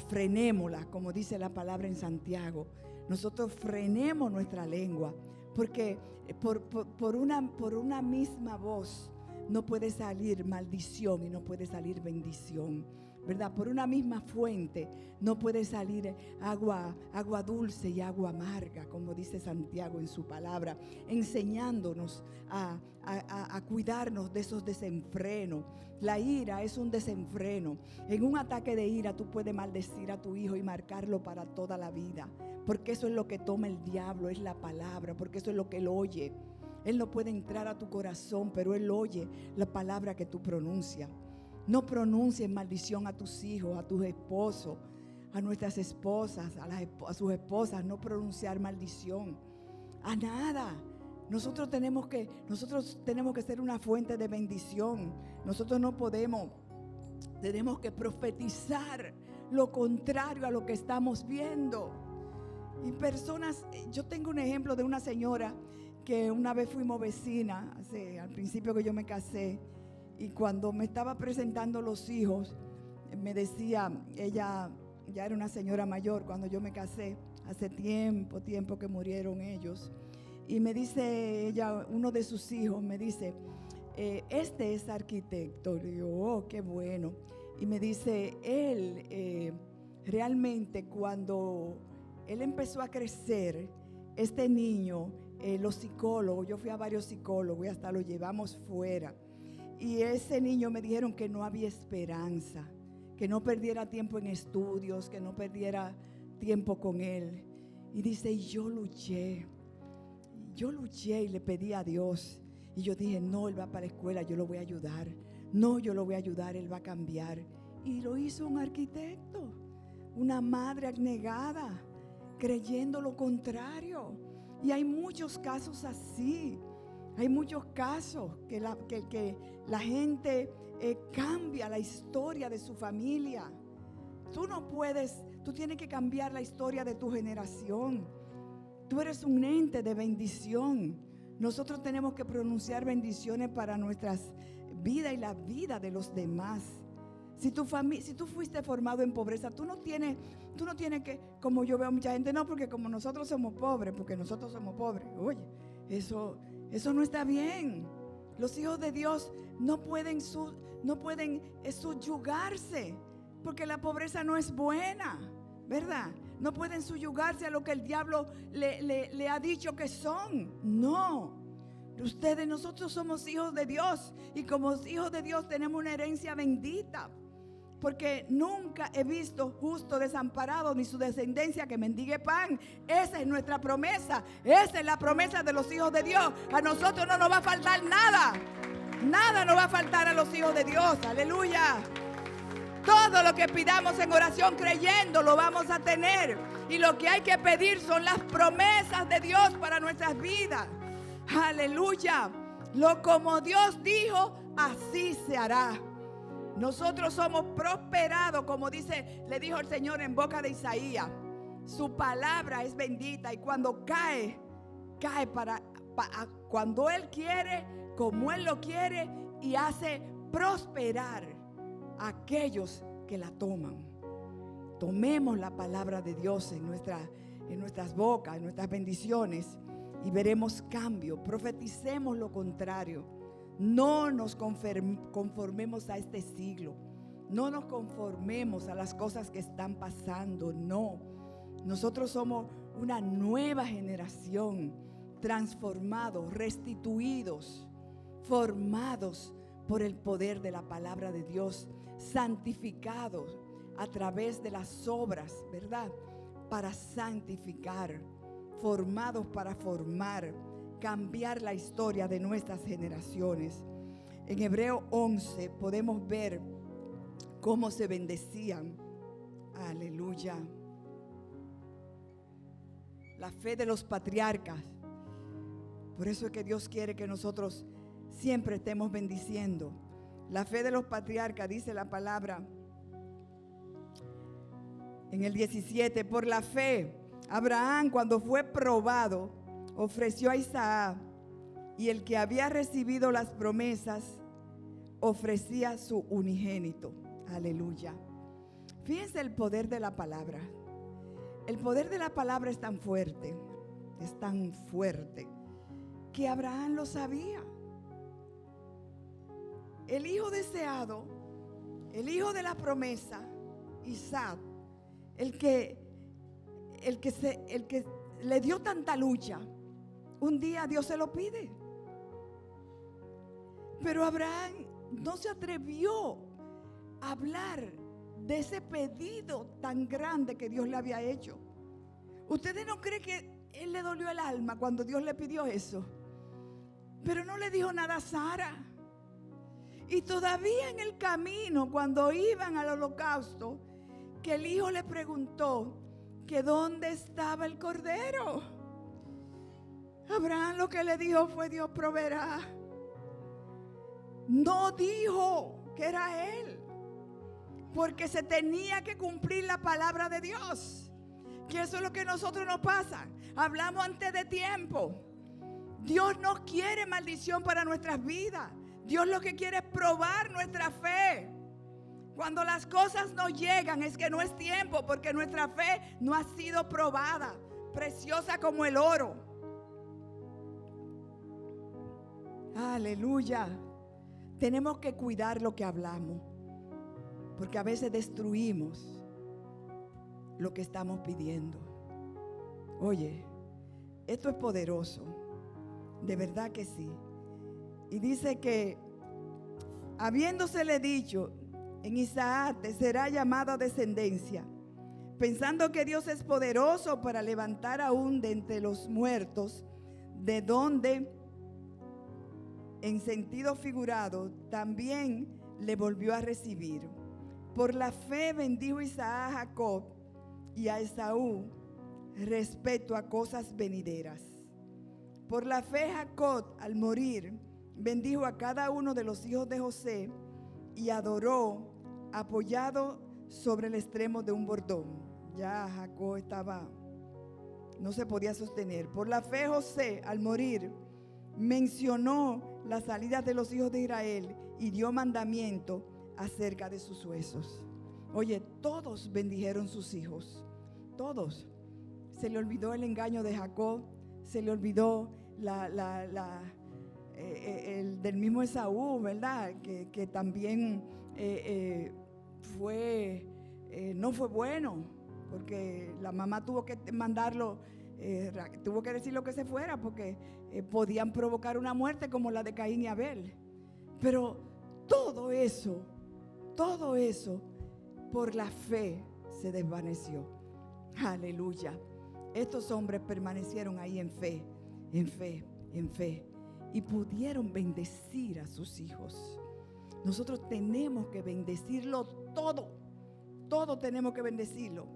frenémosla, como dice la palabra en Santiago. Nosotros frenemos nuestra lengua, porque por una misma voz no puede salir maldición y no puede salir bendición, ¿verdad? Por una misma fuente no puede salir agua dulce y agua amarga, como dice Santiago en su palabra, enseñándonos a cuidarnos de esos desenfrenos. La ira es un desenfreno. En un ataque de ira tú puedes maldecir a tu hijo y marcarlo para toda la vida, porque eso es lo que toma el diablo, es la palabra, porque eso es lo que él oye. Él no puede entrar a tu corazón, pero él oye la palabra que tú pronuncias. No pronuncies maldición a tus hijos, a tus esposos, a nuestras esposas, a sus esposas. No pronunciar maldición a nada. Nosotros tenemos que ser una fuente de bendición. Nosotros no podemos, tenemos que profetizar lo contrario a lo que estamos viendo. Y personas, yo tengo un ejemplo de una señora que una vez fuimos vecinas, al principio que yo me casé, y cuando me estaba presentando los hijos, me decía, ella ya era una señora mayor cuando yo me casé, hace tiempo que murieron ellos, y me dice ella, uno de sus hijos, me dice, este es arquitecto. Le digo, oh, qué bueno. Y me dice, él realmente cuando él empezó a crecer, este niño, los psicólogos, yo fui a varios psicólogos y hasta lo llevamos fuera, y ese niño me dijeron que no había esperanza, que no perdiera tiempo en estudios, que no perdiera tiempo con él. Y dice, yo luché y le pedí a Dios, y yo dije, no, él va para la escuela, yo lo voy a ayudar, no, yo lo voy a ayudar, él va a cambiar. Y lo hizo un arquitecto, una madre abnegada, creyendo lo contrario. Y hay muchos casos así. Hay muchos casos que la gente cambia la historia de su familia. Tú tienes que cambiar la historia de tu generación. Tú eres un ente de bendición. Nosotros tenemos que pronunciar bendiciones para nuestras vidas y la vida de los demás. Si tú fuiste formado en pobreza, tú no tienes que, como yo veo a mucha gente, no, porque como nosotros somos pobres, Oye, eso no está bien. Los hijos de Dios no pueden subyugarse, porque la pobreza no es buena, ¿verdad? No pueden subyugarse a lo que el diablo le ha dicho que son. No. Nosotros somos hijos de Dios, y como hijos de Dios tenemos una herencia bendita. Porque nunca he visto justo desamparado, ni su descendencia que mendigue pan. Esa es nuestra promesa. Esa es la promesa de los hijos de Dios. A nosotros no nos va a faltar nada. Nada nos va a faltar a los hijos de Dios. Aleluya. Todo lo que pidamos en oración creyendo lo vamos a tener. Y lo que hay que pedir son las promesas de Dios para nuestras vidas. Aleluya. Como Dios dijo, así se hará. Nosotros somos prosperados, como le dijo el Señor en boca de Isaías. Su palabra es bendita, y cuando cae cuando Él quiere, como Él lo quiere, y hace prosperar a aquellos que la toman. Tomemos la palabra de Dios en nuestras bocas, en nuestras bendiciones, y veremos cambio. Profeticemos lo contrario. No nos conformemos a este siglo. No nos conformemos a las cosas que están pasando. No. Nosotros somos una nueva generación, transformados, restituidos, formados por el poder de la palabra de Dios, santificados a través de las obras, ¿verdad? Para santificar, formados para formar, cambiar la historia de nuestras generaciones. En Hebreo 11 podemos ver cómo se bendecían. Aleluya. La fe de los patriarcas. Por eso es que Dios quiere que nosotros siempre estemos bendiciendo. La fe de los patriarcas, dice la palabra en el 17, por la fe Abraham, cuando fue probado, ofreció a Isaac, y el que había recibido las promesas ofrecía su unigénito. Aleluya. Fíjense el poder de la palabra. El poder de la palabra es tan fuerte, que Abraham lo sabía. El hijo deseado, el hijo de la promesa, Isaac, el que le dio tanta lucha, un día Dios se lo pide. Pero Abraham no se atrevió a hablar de ese pedido tan grande que Dios le había hecho. ¿Ustedes no creen que él le dolió el alma cuando Dios le pidió eso? Pero no le dijo nada a Sara. Y todavía en el camino, cuando iban al holocausto, que el hijo le preguntó que dónde estaba el cordero. Abraham lo que le dijo fue: Dios proveerá. No dijo que era él, porque se tenía que cumplir la palabra de Dios. Que eso es lo que a nosotros nos pasa. Hablamos antes de tiempo. Dios no quiere maldición para nuestras vidas. Dios lo que quiere es probar nuestra fe. Cuando las cosas no llegan es que no es tiempo, porque nuestra fe no ha sido probada, preciosa como el oro. Aleluya. Tenemos que cuidar lo que hablamos, porque a veces destruimos lo que estamos pidiendo. Oye, esto es poderoso, de verdad que sí. Y dice que habiéndosele dicho: en Isaac te será llamada descendencia, pensando que Dios es poderoso para levantar aún de entre los muertos, de donde, en sentido figurado, también le volvió a recibir. Por la fe bendijo Isaac a Jacob y a Esaú respecto a cosas venideras. Por la fe Jacob, al morir, bendijo a cada uno de los hijos de José y adoró apoyado sobre el extremo de un bordón. Ya Jacob no se podía sostener. Por la fe José, al morir, mencionó las salidas de los hijos de Israel y dio mandamiento acerca de sus huesos. Oye, todos bendijeron sus hijos, todos. Se le olvidó el engaño de Jacob, se le olvidó el del mismo Esaú, ¿verdad? Que también no fue bueno, porque la mamá tuvo que mandarlo, tuvo que decirlo que se fuera, porque podían provocar una muerte como la de Caín y Abel. Pero todo eso, por la fe se desvaneció. Aleluya. Estos hombres permanecieron ahí en fe, y pudieron bendecir a sus hijos. Nosotros tenemos que bendecirlo todo tenemos que bendecirlo.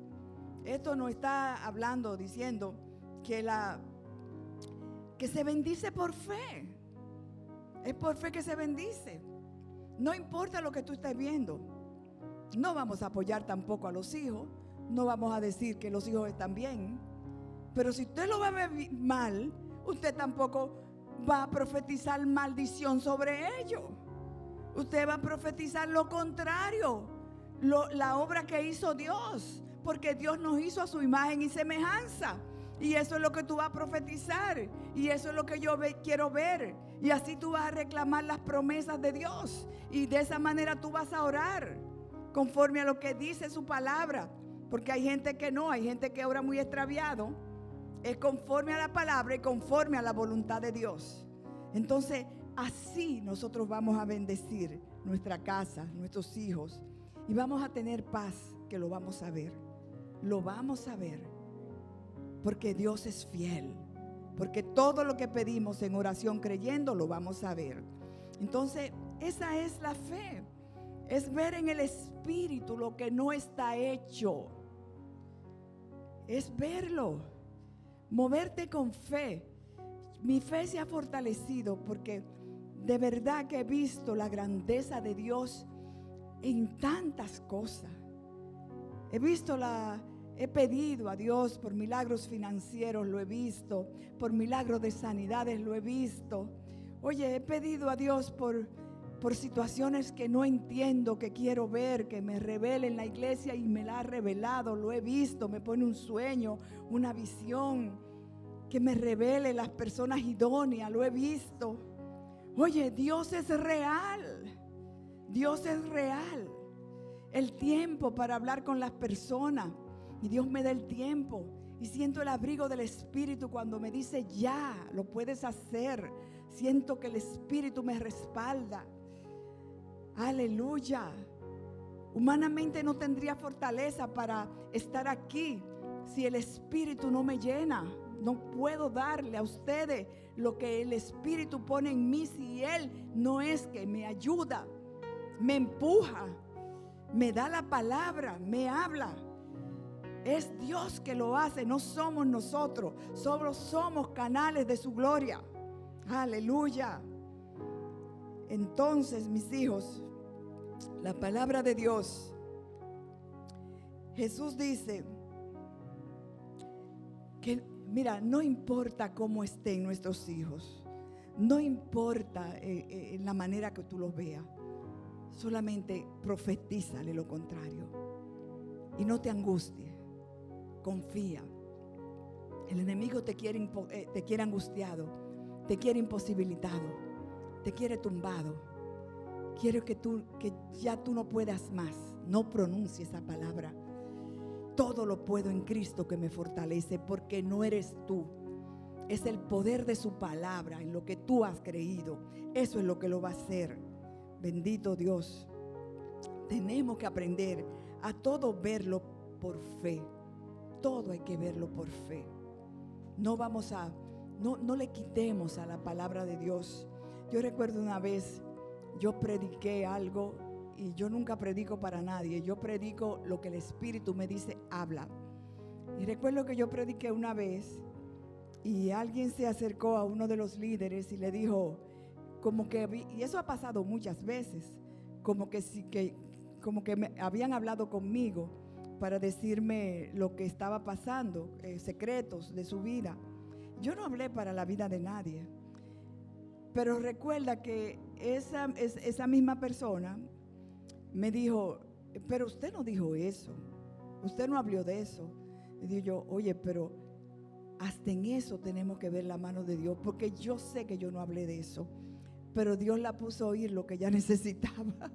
Esto no está hablando, diciendo que se bendice por fe. Es por fe que se bendice. No importa lo que tú estés viendo. No vamos a apoyar tampoco a los hijos. No vamos a decir que los hijos están bien. Pero si usted lo va a ver mal, usted tampoco va a profetizar maldición sobre ellos. Usted va a profetizar lo contrario, la obra que hizo Dios, porque Dios nos hizo a su imagen y semejanza. Y eso es lo que tú vas a profetizar, y eso es lo que yo quiero ver. Y así tú vas a reclamar las promesas de Dios, y de esa manera tú vas a orar conforme a lo que dice su palabra. Porque hay gente que no, hay gente que ora muy extraviado. Es conforme a la palabra y conforme a la voluntad de Dios. Entonces, así nosotros vamos a bendecir nuestra casa, nuestros hijos, y vamos a tener paz, que lo vamos a ver. Lo vamos a ver, porque Dios es fiel. Porque todo lo que pedimos en oración creyendo, lo vamos a ver. Entonces, esa es la fe. Es ver en el Espíritu lo que no está hecho. Es verlo. Moverte con fe. Mi fe se ha fortalecido porque de verdad que he visto la grandeza de Dios en tantas cosas. He pedido a Dios por milagros financieros, lo he visto. Por milagros de sanidades, lo he visto. Oye, he pedido a Dios por situaciones que no entiendo, que quiero ver, que me revele en la iglesia, y me la ha revelado, lo he visto. Me pone un sueño, una visión, que me revele las personas idóneas, lo he visto. Oye, Dios es real. Dios es real. El tiempo para hablar con las personas, y Dios me da el tiempo, y siento el abrigo del Espíritu cuando me dice: ya, lo puedes hacer. Siento que el Espíritu me respalda. Aleluya. Humanamente no tendría fortaleza para estar aquí si el Espíritu no me llena. No puedo darle a ustedes lo que el Espíritu pone en mí si Él no es que me ayuda, me empuja, me da la palabra, me habla. Es Dios que lo hace, no somos nosotros. Solo somos canales de su gloria. Aleluya. Entonces, mis hijos, la palabra de Dios, Jesús dice que Mira, no importa cómo estén nuestros hijos, no importa la manera que tú los veas, solamente profetízale lo contrario y no te angusties, confía. El enemigo te quiere angustiado, te quiere imposibilitado, te quiere tumbado, quiere que ya tú no puedas más. No pronuncie esa palabra. Todo lo puedo en Cristo que me fortalece, porque no eres tú. Es el poder de su palabra en lo que tú has creído. Eso es lo que lo va a hacer. Bendito Dios. Tenemos que aprender a todo verlo por fe. Todo hay que verlo por fe. No le quitemos a la palabra de Dios. Yo recuerdo una vez, yo prediqué algo, y yo nunca predico para nadie. Yo predico lo que el Espíritu me dice, habla. Y recuerdo que yo prediqué una vez, y alguien se acercó a uno de los líderes y le dijo, y eso ha pasado muchas veces, como que habían hablado conmigo para decirme lo que estaba pasando, secretos de su vida. Yo no hablé para la vida de nadie, pero recuerda que esa misma persona me dijo, pero usted no dijo eso, usted no habló de eso. Y digo yo, oye, pero hasta en eso tenemos que ver la mano de Dios, porque yo sé que yo no hablé de eso, pero Dios la puso a oír lo que ella necesitaba.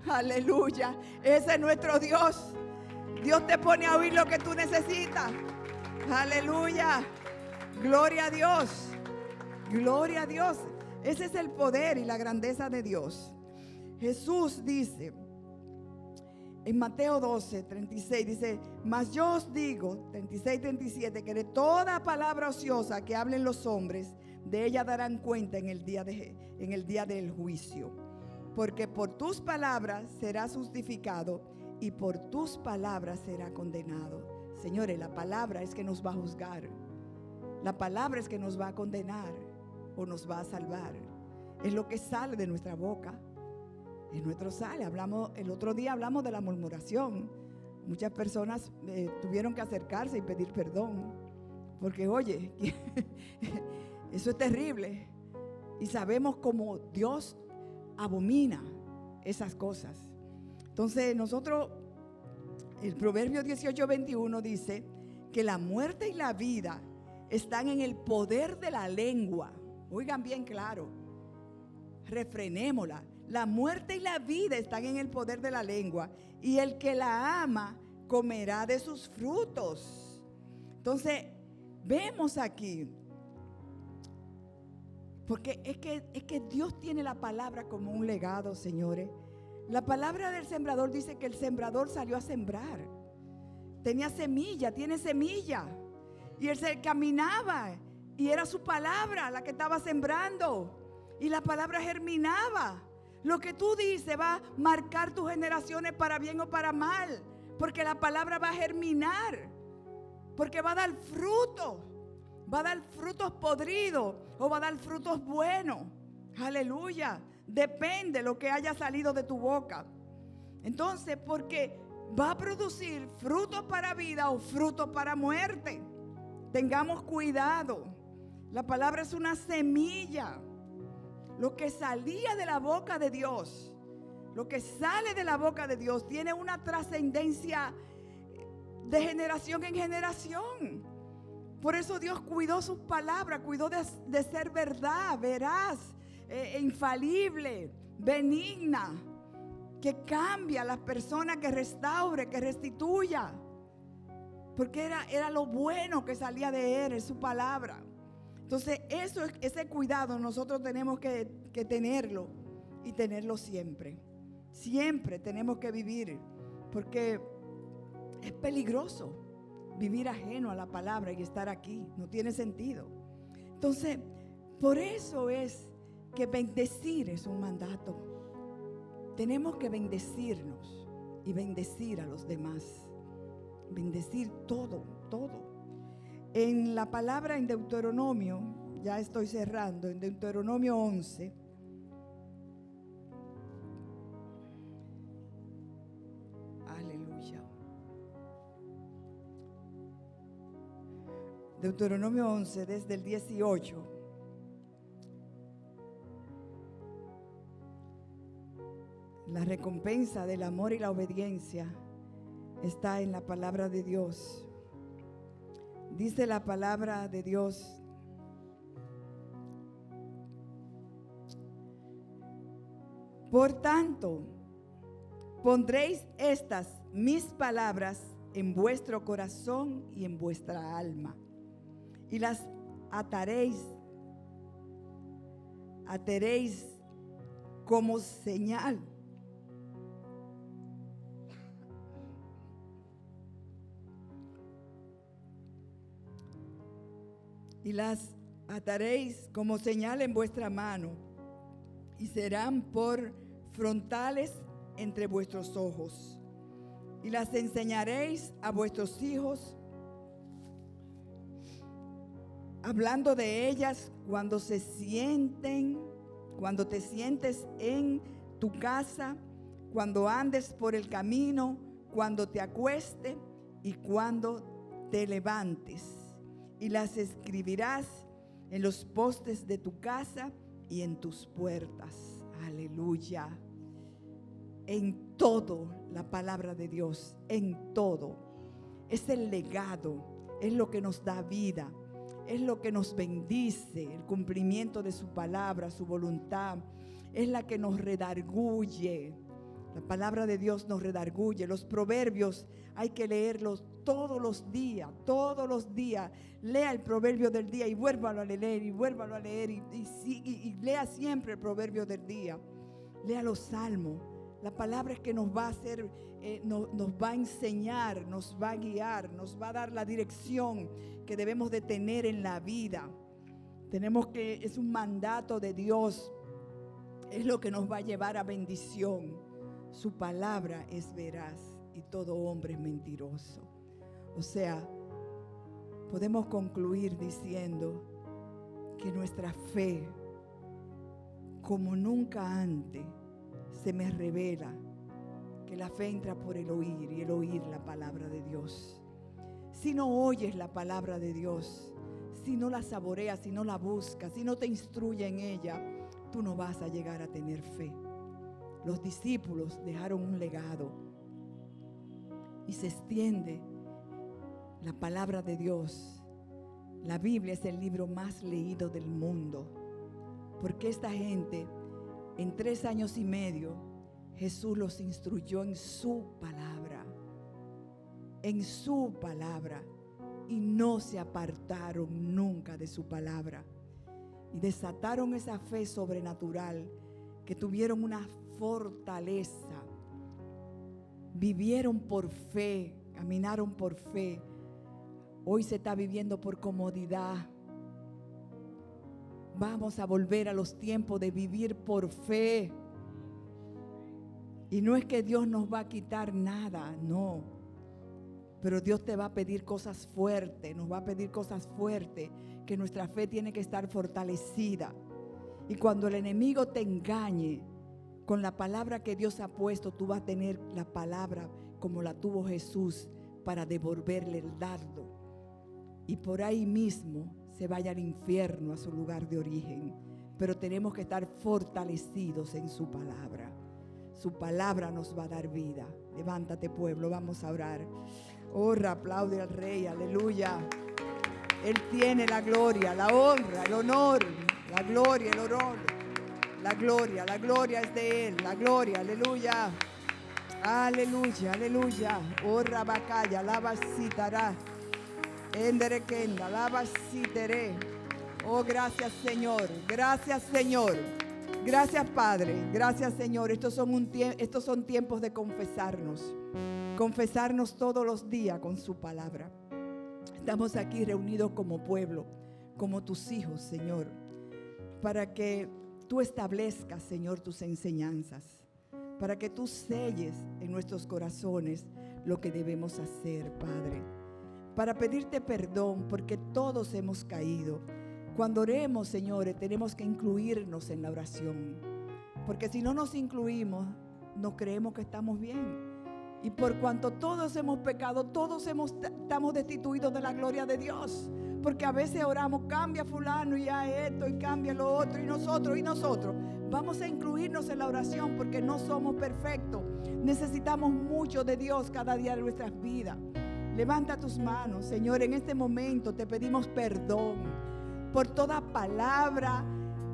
Aleluya, ese es nuestro Dios. Dios te pone a oír lo que tú necesitas. Aleluya, gloria a Dios, gloria a Dios. Ese es el poder y la grandeza de Dios. Jesús dice en Mateo 12, 36, dice, mas yo os digo, 36, 37, que de toda palabra ociosa que hablen los hombres, de ella darán cuenta en el día del juicio. Porque por tus palabras serás justificado y por tus palabras será condenado. Señores, la palabra es que nos va a juzgar. La palabra es que nos va a condenar o nos va a salvar. Es lo que sale de nuestra boca. Es nuestro sale. El otro día hablamos de la murmuración. Muchas personas tuvieron que acercarse y pedir perdón. Porque oye, eso es terrible. Y sabemos cómo Dios abomina esas cosas. Entonces nosotros, el Proverbio 18:21 dice que la muerte y la vida están en el poder de la lengua. Oigan bien claro, refrenémosla. La muerte y la vida están en el poder de la lengua, y el que la ama comerá de sus frutos. Entonces vemos aquí, porque es que Dios tiene la palabra como un legado, señores. La palabra del sembrador dice que el sembrador salió a sembrar. Tenía semilla, tiene semilla. Y él se caminaba y era su palabra la que estaba sembrando. Y la palabra germinaba. Lo que tú dices va a marcar tus generaciones para bien o para mal. Porque la palabra va a germinar. Porque va a dar fruto. Va a dar frutos podridos o va a dar frutos buenos. Aleluya. Depende lo que haya salido de tu boca. Entonces, porque va a producir frutos para vida o frutos para muerte. Tengamos cuidado. La palabra es una semilla. Lo que salía de la boca de Dios, lo que sale de la boca de Dios, tiene una trascendencia de generación en generación. Por eso Dios cuidó sus palabras, cuidó de ser verdad, veraz, infalible, benigna, que cambia a las personas, que restaure, que restituya. Porque era lo bueno que salía de él, es su palabra. Entonces ese cuidado nosotros tenemos que tenerlo, y tenerlo siempre. Siempre tenemos que vivir, porque es peligroso vivir ajeno a la palabra y estar aquí. No tiene sentido. Entonces, por eso es que bendecir es un mandato. Tenemos que bendecirnos y bendecir a los demás. Bendecir todo. En la palabra en Deuteronomio, ya estoy cerrando, en Deuteronomio 11, aleluya. Deuteronomio 11, desde el 18. La recompensa del amor y la obediencia está en la palabra de Dios. Dice la palabra de Dios: por tanto, pondréis estas mis palabras en vuestro corazón y en vuestra alma, y las ataréis como señal. Y las ataréis como señal en vuestra mano, y serán por frontales entre vuestros ojos. Y las enseñaréis a vuestros hijos, hablando de ellas cuando te sientes en tu casa, cuando andes por el camino, cuando te acuestes y cuando te levantes. Y las escribirás en los postes de tu casa y en tus puertas. Aleluya. En todo la palabra de Dios, en todo. Es el legado, es lo que nos da vida, es lo que nos bendice, el cumplimiento de su palabra, su voluntad. Es la que nos redarguye. La palabra de Dios nos redarguye. Los proverbios hay que leerlos todos los días, todos los días. Lea el proverbio del día y vuélvalo a leer y vuélvalo a leer y lea siempre el proverbio del día. Lea los salmos. La palabra es que nos va a hacer, nos va a enseñar, nos va a guiar, nos va a dar la dirección que debemos de tener en la vida. Es un mandato de Dios, es lo que nos va a llevar a bendición. Su palabra es veraz y todo hombre es mentiroso. O sea, podemos concluir diciendo que nuestra fe, como nunca antes, se me revela que la fe entra por el oír y el oír la palabra de Dios. Si no oyes la palabra de Dios, si no la saboreas, si no la buscas, si no te instruye en ella, tú no vas a llegar a tener fe. Los discípulos dejaron un legado y se extiende la palabra de Dios. La Biblia es el libro más leído del mundo, porque esta gente en 3 años y medio Jesús los instruyó en su palabra, y no se apartaron nunca de su palabra y desataron esa fe sobrenatural, que tuvieron una fortaleza, vivieron por fe, caminaron por fe. Hoy se está viviendo por comodidad. Vamos a volver a los tiempos de vivir por fe. Y no es que Dios nos va a quitar nada, no. Pero Dios te va a pedir cosas fuertes, nos va a pedir cosas fuertes, que nuestra fe tiene que estar fortalecida. Y cuando el enemigo te engañe con la palabra que Dios ha puesto, tú vas a tener la palabra como la tuvo Jesús para devolverle el dardo. Y por ahí mismo se vaya al infierno, a su lugar de origen. Pero tenemos que estar fortalecidos en su palabra. Su palabra nos va a dar vida. Levántate, pueblo, vamos a orar. Honra, aplaude al Rey, aleluya. Él tiene la gloria, la honra, el honor, la gloria, el honor. La gloria es de Él, la gloria, aleluya. Aleluya, aleluya. Honra, bacaya, lava citará. Enderequenda, lava citeré. Oh, gracias, Señor. Gracias, Señor. Gracias, Padre. Gracias, Señor. Estos son tiempos de confesarnos. Confesarnos todos los días con su palabra. Estamos aquí reunidos como pueblo, como tus hijos, Señor, para que tú establezcas, Señor, tus enseñanzas, para que tú selles en nuestros corazones lo que debemos hacer, Padre, para pedirte perdón porque todos hemos caído. Cuando oremos, señores, tenemos que incluirnos en la oración, porque si no nos incluimos, no creemos que estamos bien. Y por cuanto todos hemos pecado, todos estamos destituidos de la gloria de Dios. porque a veces oramos, cambia fulano y ya esto y cambia lo otro, y nosotros. Vamos a incluirnos en la oración porque no somos perfectos. Necesitamos mucho de Dios cada día de nuestras vidas. Levanta tus manos, Señor, en este momento te pedimos perdón por toda palabra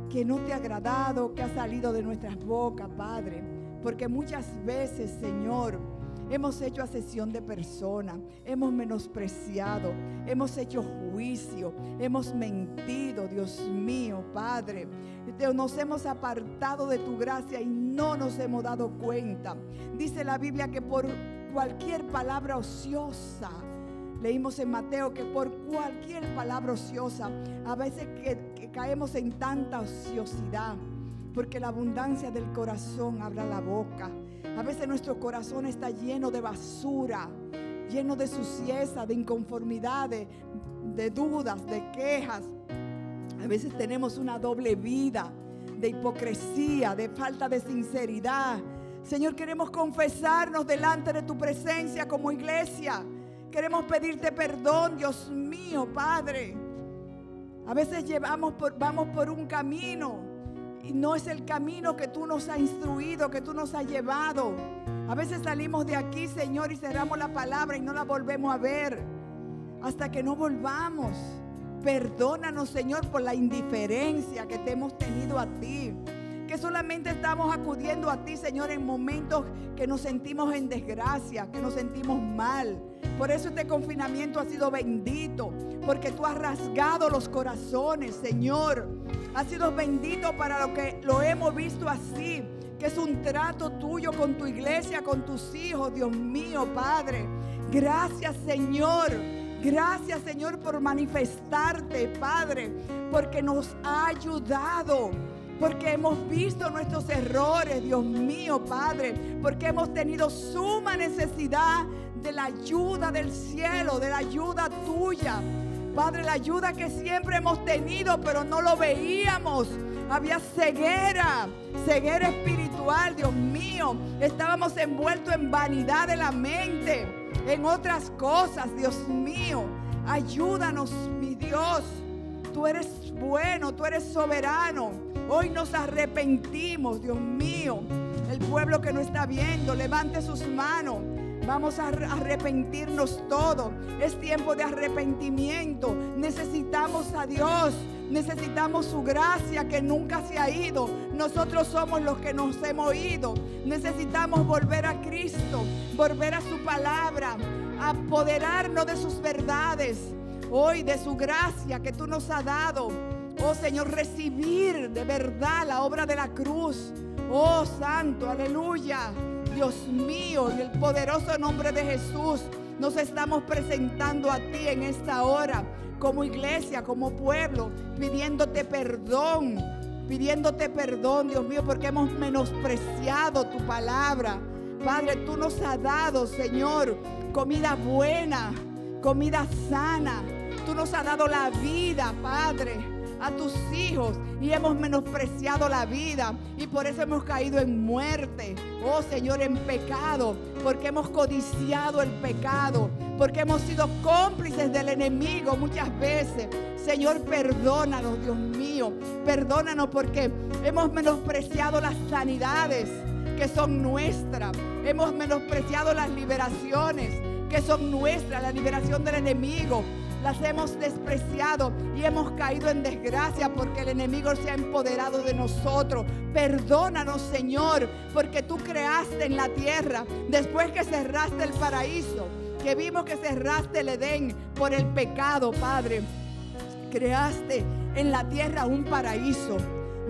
que no te ha agradado, que ha salido de nuestras bocas, Padre, porque muchas veces, Señor, hemos hecho asesión de personas, hemos menospreciado, hemos hecho juicio, hemos mentido, Dios mío, Padre. Nos hemos apartado de tu gracia y no nos hemos dado cuenta. Dice la Biblia que por cualquier palabra ociosa, leímos en Mateo que por cualquier palabra ociosa, a veces que caemos en tanta ociosidad, porque la abundancia del corazón habla la boca. A veces nuestro corazón está lleno de basura, lleno de suciedad, de inconformidades, de dudas, de quejas. A veces tenemos una doble vida, de hipocresía, de falta de sinceridad. Señor, queremos confesarnos delante de tu presencia como iglesia. Queremos pedirte perdón, Dios mío, Padre. A veces vamos por un camino y no es el camino que tú nos has instruido, que tú nos has llevado. A veces salimos de aquí, Señor, y cerramos la palabra y no la volvemos a ver hasta que no volvamos. Perdónanos, Señor, por la indiferencia que te hemos tenido a ti, que solamente estamos acudiendo a ti, Señor, en momentos que nos sentimos en desgracia, que nos sentimos mal. Por eso este confinamiento ha sido bendito, porque tú has rasgado los corazones, Señor. Ha sido bendito para lo que lo hemos visto así, que es un trato tuyo con tu iglesia, con tus hijos, Dios mío, Padre. Gracias, Señor. Gracias, Señor, por manifestarte, Padre, porque nos ha ayudado, porque hemos visto nuestros errores, Dios mío, Padre, porque hemos tenido suma necesidad de la ayuda del cielo, de la ayuda tuya, Padre, la ayuda que siempre hemos tenido, pero no lo veíamos. Había ceguera espiritual, Dios mío. Estábamos envueltos en vanidad de la mente, en otras cosas, Dios mío. Ayúdanos, mi Dios. Tú eres bueno, tú eres soberano. Hoy nos arrepentimos, Dios mío. El pueblo que no está viendo, levante sus manos. Vamos a arrepentirnos todo. Es tiempo de arrepentimiento. Necesitamos a Dios. Necesitamos su gracia que nunca se ha ido. Nosotros somos los que nos hemos ido. Necesitamos volver a Cristo, volver a su palabra, apoderarnos de sus verdades. Hoy de su gracia que tú nos has dado. Oh Señor, recibir de verdad la obra de la cruz. Oh Santo, aleluya. Dios mío, en el poderoso nombre de Jesús, nos estamos presentando a ti en esta hora, como iglesia, como pueblo, pidiéndote perdón, Dios mío, porque hemos menospreciado tu palabra. Padre, tú nos has dado, Señor, comida buena, comida sana. Tú nos has dado la vida, Padre, a tus hijos, y hemos menospreciado la vida, y por eso hemos caído en muerte, oh Señor, en pecado, porque hemos codiciado el pecado, porque hemos sido cómplices del enemigo muchas veces. Señor, perdónanos, Dios mío, perdónanos porque hemos menospreciado las sanidades que son nuestras, hemos menospreciado las liberaciones que son nuestras, la liberación del enemigo. Las hemos despreciado y hemos caído en desgracia porque el enemigo se ha empoderado de nosotros. Perdónanos, Señor, porque tú creaste en la tierra, después que cerraste el paraíso, que vimos que cerraste el Edén por el pecado, Padre. Creaste en la tierra un paraíso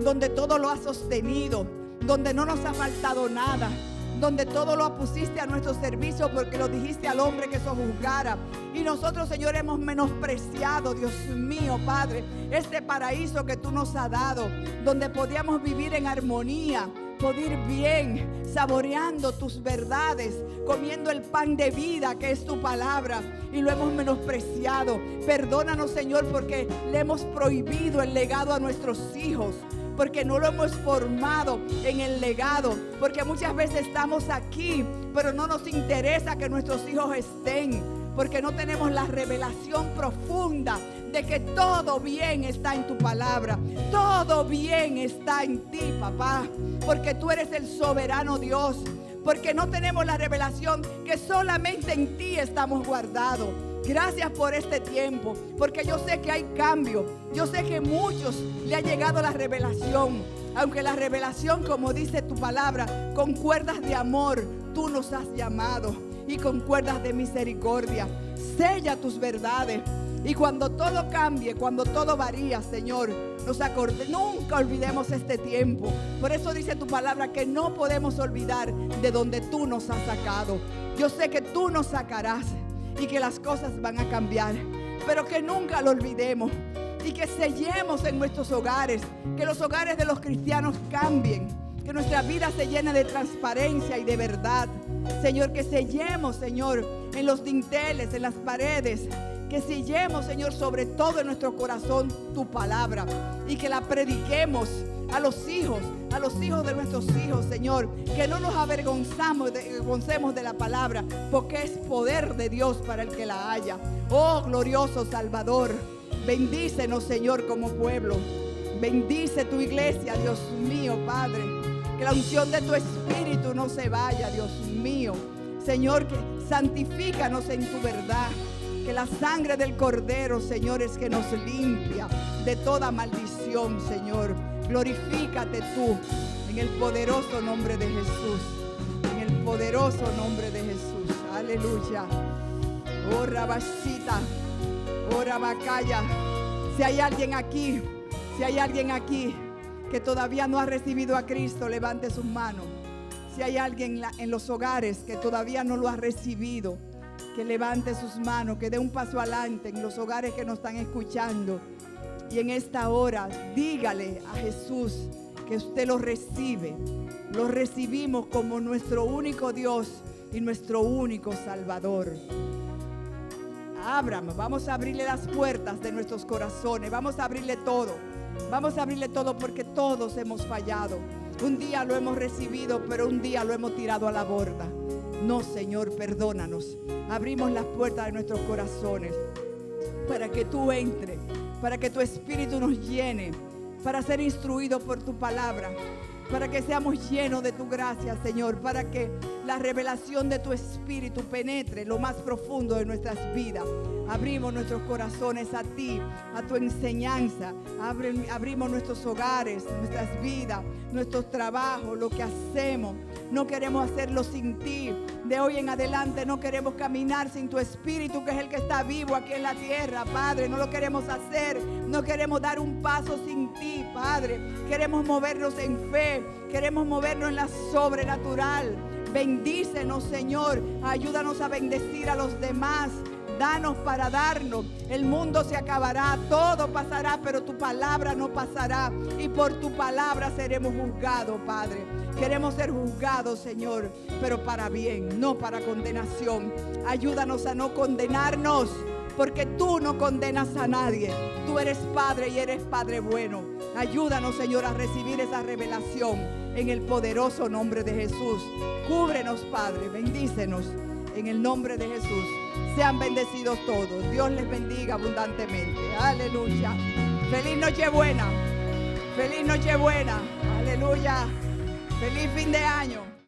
donde todo lo has sostenido, donde no nos ha faltado nada, donde todo lo pusiste a nuestro servicio porque lo dijiste al hombre que sojuzgara. Y nosotros, Señor, hemos menospreciado, Dios mío, Padre, este paraíso que tú nos has dado, donde podíamos vivir en armonía, poder ir bien, saboreando tus verdades, comiendo el pan de vida que es tu palabra, y lo hemos menospreciado. Perdónanos, Señor, porque le hemos prohibido el legado a nuestros hijos, porque no lo hemos formado en el legado, porque muchas veces estamos aquí, pero no nos interesa que nuestros hijos estén, porque no tenemos la revelación profunda de que todo bien está en tu palabra. Todo bien está en ti, papá, porque tú eres el soberano Dios. Porque no tenemos la revelación que solamente en ti estamos guardados. Gracias por este tiempo, porque yo sé que hay cambio. Yo sé que a muchos le ha llegado la revelación. Aunque la revelación, como dice tu palabra, con cuerdas de amor tú nos has llamado, y con cuerdas de misericordia. Sella tus verdades. Y cuando todo cambie, cuando todo varía, Señor, nunca olvidemos este tiempo. Por eso dice tu palabra que no podemos olvidar de donde tú nos has sacado. Yo sé que tú nos sacarás y que las cosas van a cambiar, pero que nunca lo olvidemos y que sellemos en nuestros hogares, que los hogares de los cristianos cambien, que nuestra vida se llene de transparencia y de verdad. Señor, que sellemos, Señor, en los dinteles, en las paredes, que sellemos, Señor, sobre todo en nuestro corazón tu palabra, y que la prediquemos a los hijos de nuestros hijos, Señor. Que no nos avergoncemos de la palabra, porque es poder de Dios para el que la haya. Oh, glorioso Salvador, bendícenos, Señor, como pueblo. Bendice tu iglesia, Dios mío, Padre. Que la unción de tu Espíritu no se vaya, Dios mío. Señor, que santifícanos en tu verdad. Que la sangre del Cordero, Señor, es que nos limpia de toda maldición, Señor. Glorifícate tú en el poderoso nombre de Jesús. En el poderoso nombre de Jesús. Aleluya. Oh, Rabashita. Oh, Rabacaya. Si hay alguien aquí que todavía no ha recibido a Cristo, levante sus manos. Si hay alguien en los hogares que todavía no lo ha recibido, que levante sus manos, que dé un paso adelante en los hogares que nos están escuchando. Y en esta hora, dígale a Jesús que usted lo recibe. Lo recibimos como nuestro único Dios y nuestro único Salvador. Vamos a abrirle las puertas de nuestros corazones. Vamos a abrirle todo. Vamos a abrirle todo, porque todos hemos fallado. Un día lo hemos recibido, pero un día lo hemos tirado a la borda. No, Señor, perdónanos. Abrimos las puertas de nuestros corazones para que tú entres, para que tu Espíritu nos llene, para ser instruidos por tu palabra, para que seamos llenos de tu gracia, Señor, para que la revelación de tu Espíritu penetre lo más profundo de nuestras vidas. Abrimos nuestros corazones a ti, a tu enseñanza. Abrimos nuestros hogares, nuestras vidas, nuestros trabajos, lo que hacemos. No queremos hacerlo sin ti. De hoy en adelante no queremos caminar sin tu Espíritu, que es el que está vivo aquí en la tierra, Padre. No lo queremos hacer. No queremos dar un paso sin ti, Padre. Queremos movernos en fe. Queremos movernos en la sobrenatural. Bendícenos, Señor. Ayúdanos a bendecir a los demás. Danos para darnos. El mundo se acabará, todo pasará, pero tu palabra no pasará. Y por tu palabra seremos juzgados, Padre. Queremos ser juzgados, Señor, pero para bien, no para condenación. Ayúdanos a no condenarnos, porque tú no condenas a nadie. Tú eres Padre y eres Padre bueno. Ayúdanos, Señor, a recibir esa revelación en el poderoso nombre de Jesús. Cúbrenos, Padre, bendícenos en el nombre de Jesús. Sean bendecidos todos. Dios les bendiga abundantemente. Aleluya. Feliz Nochebuena. Feliz Nochebuena. Aleluya. Feliz fin de año.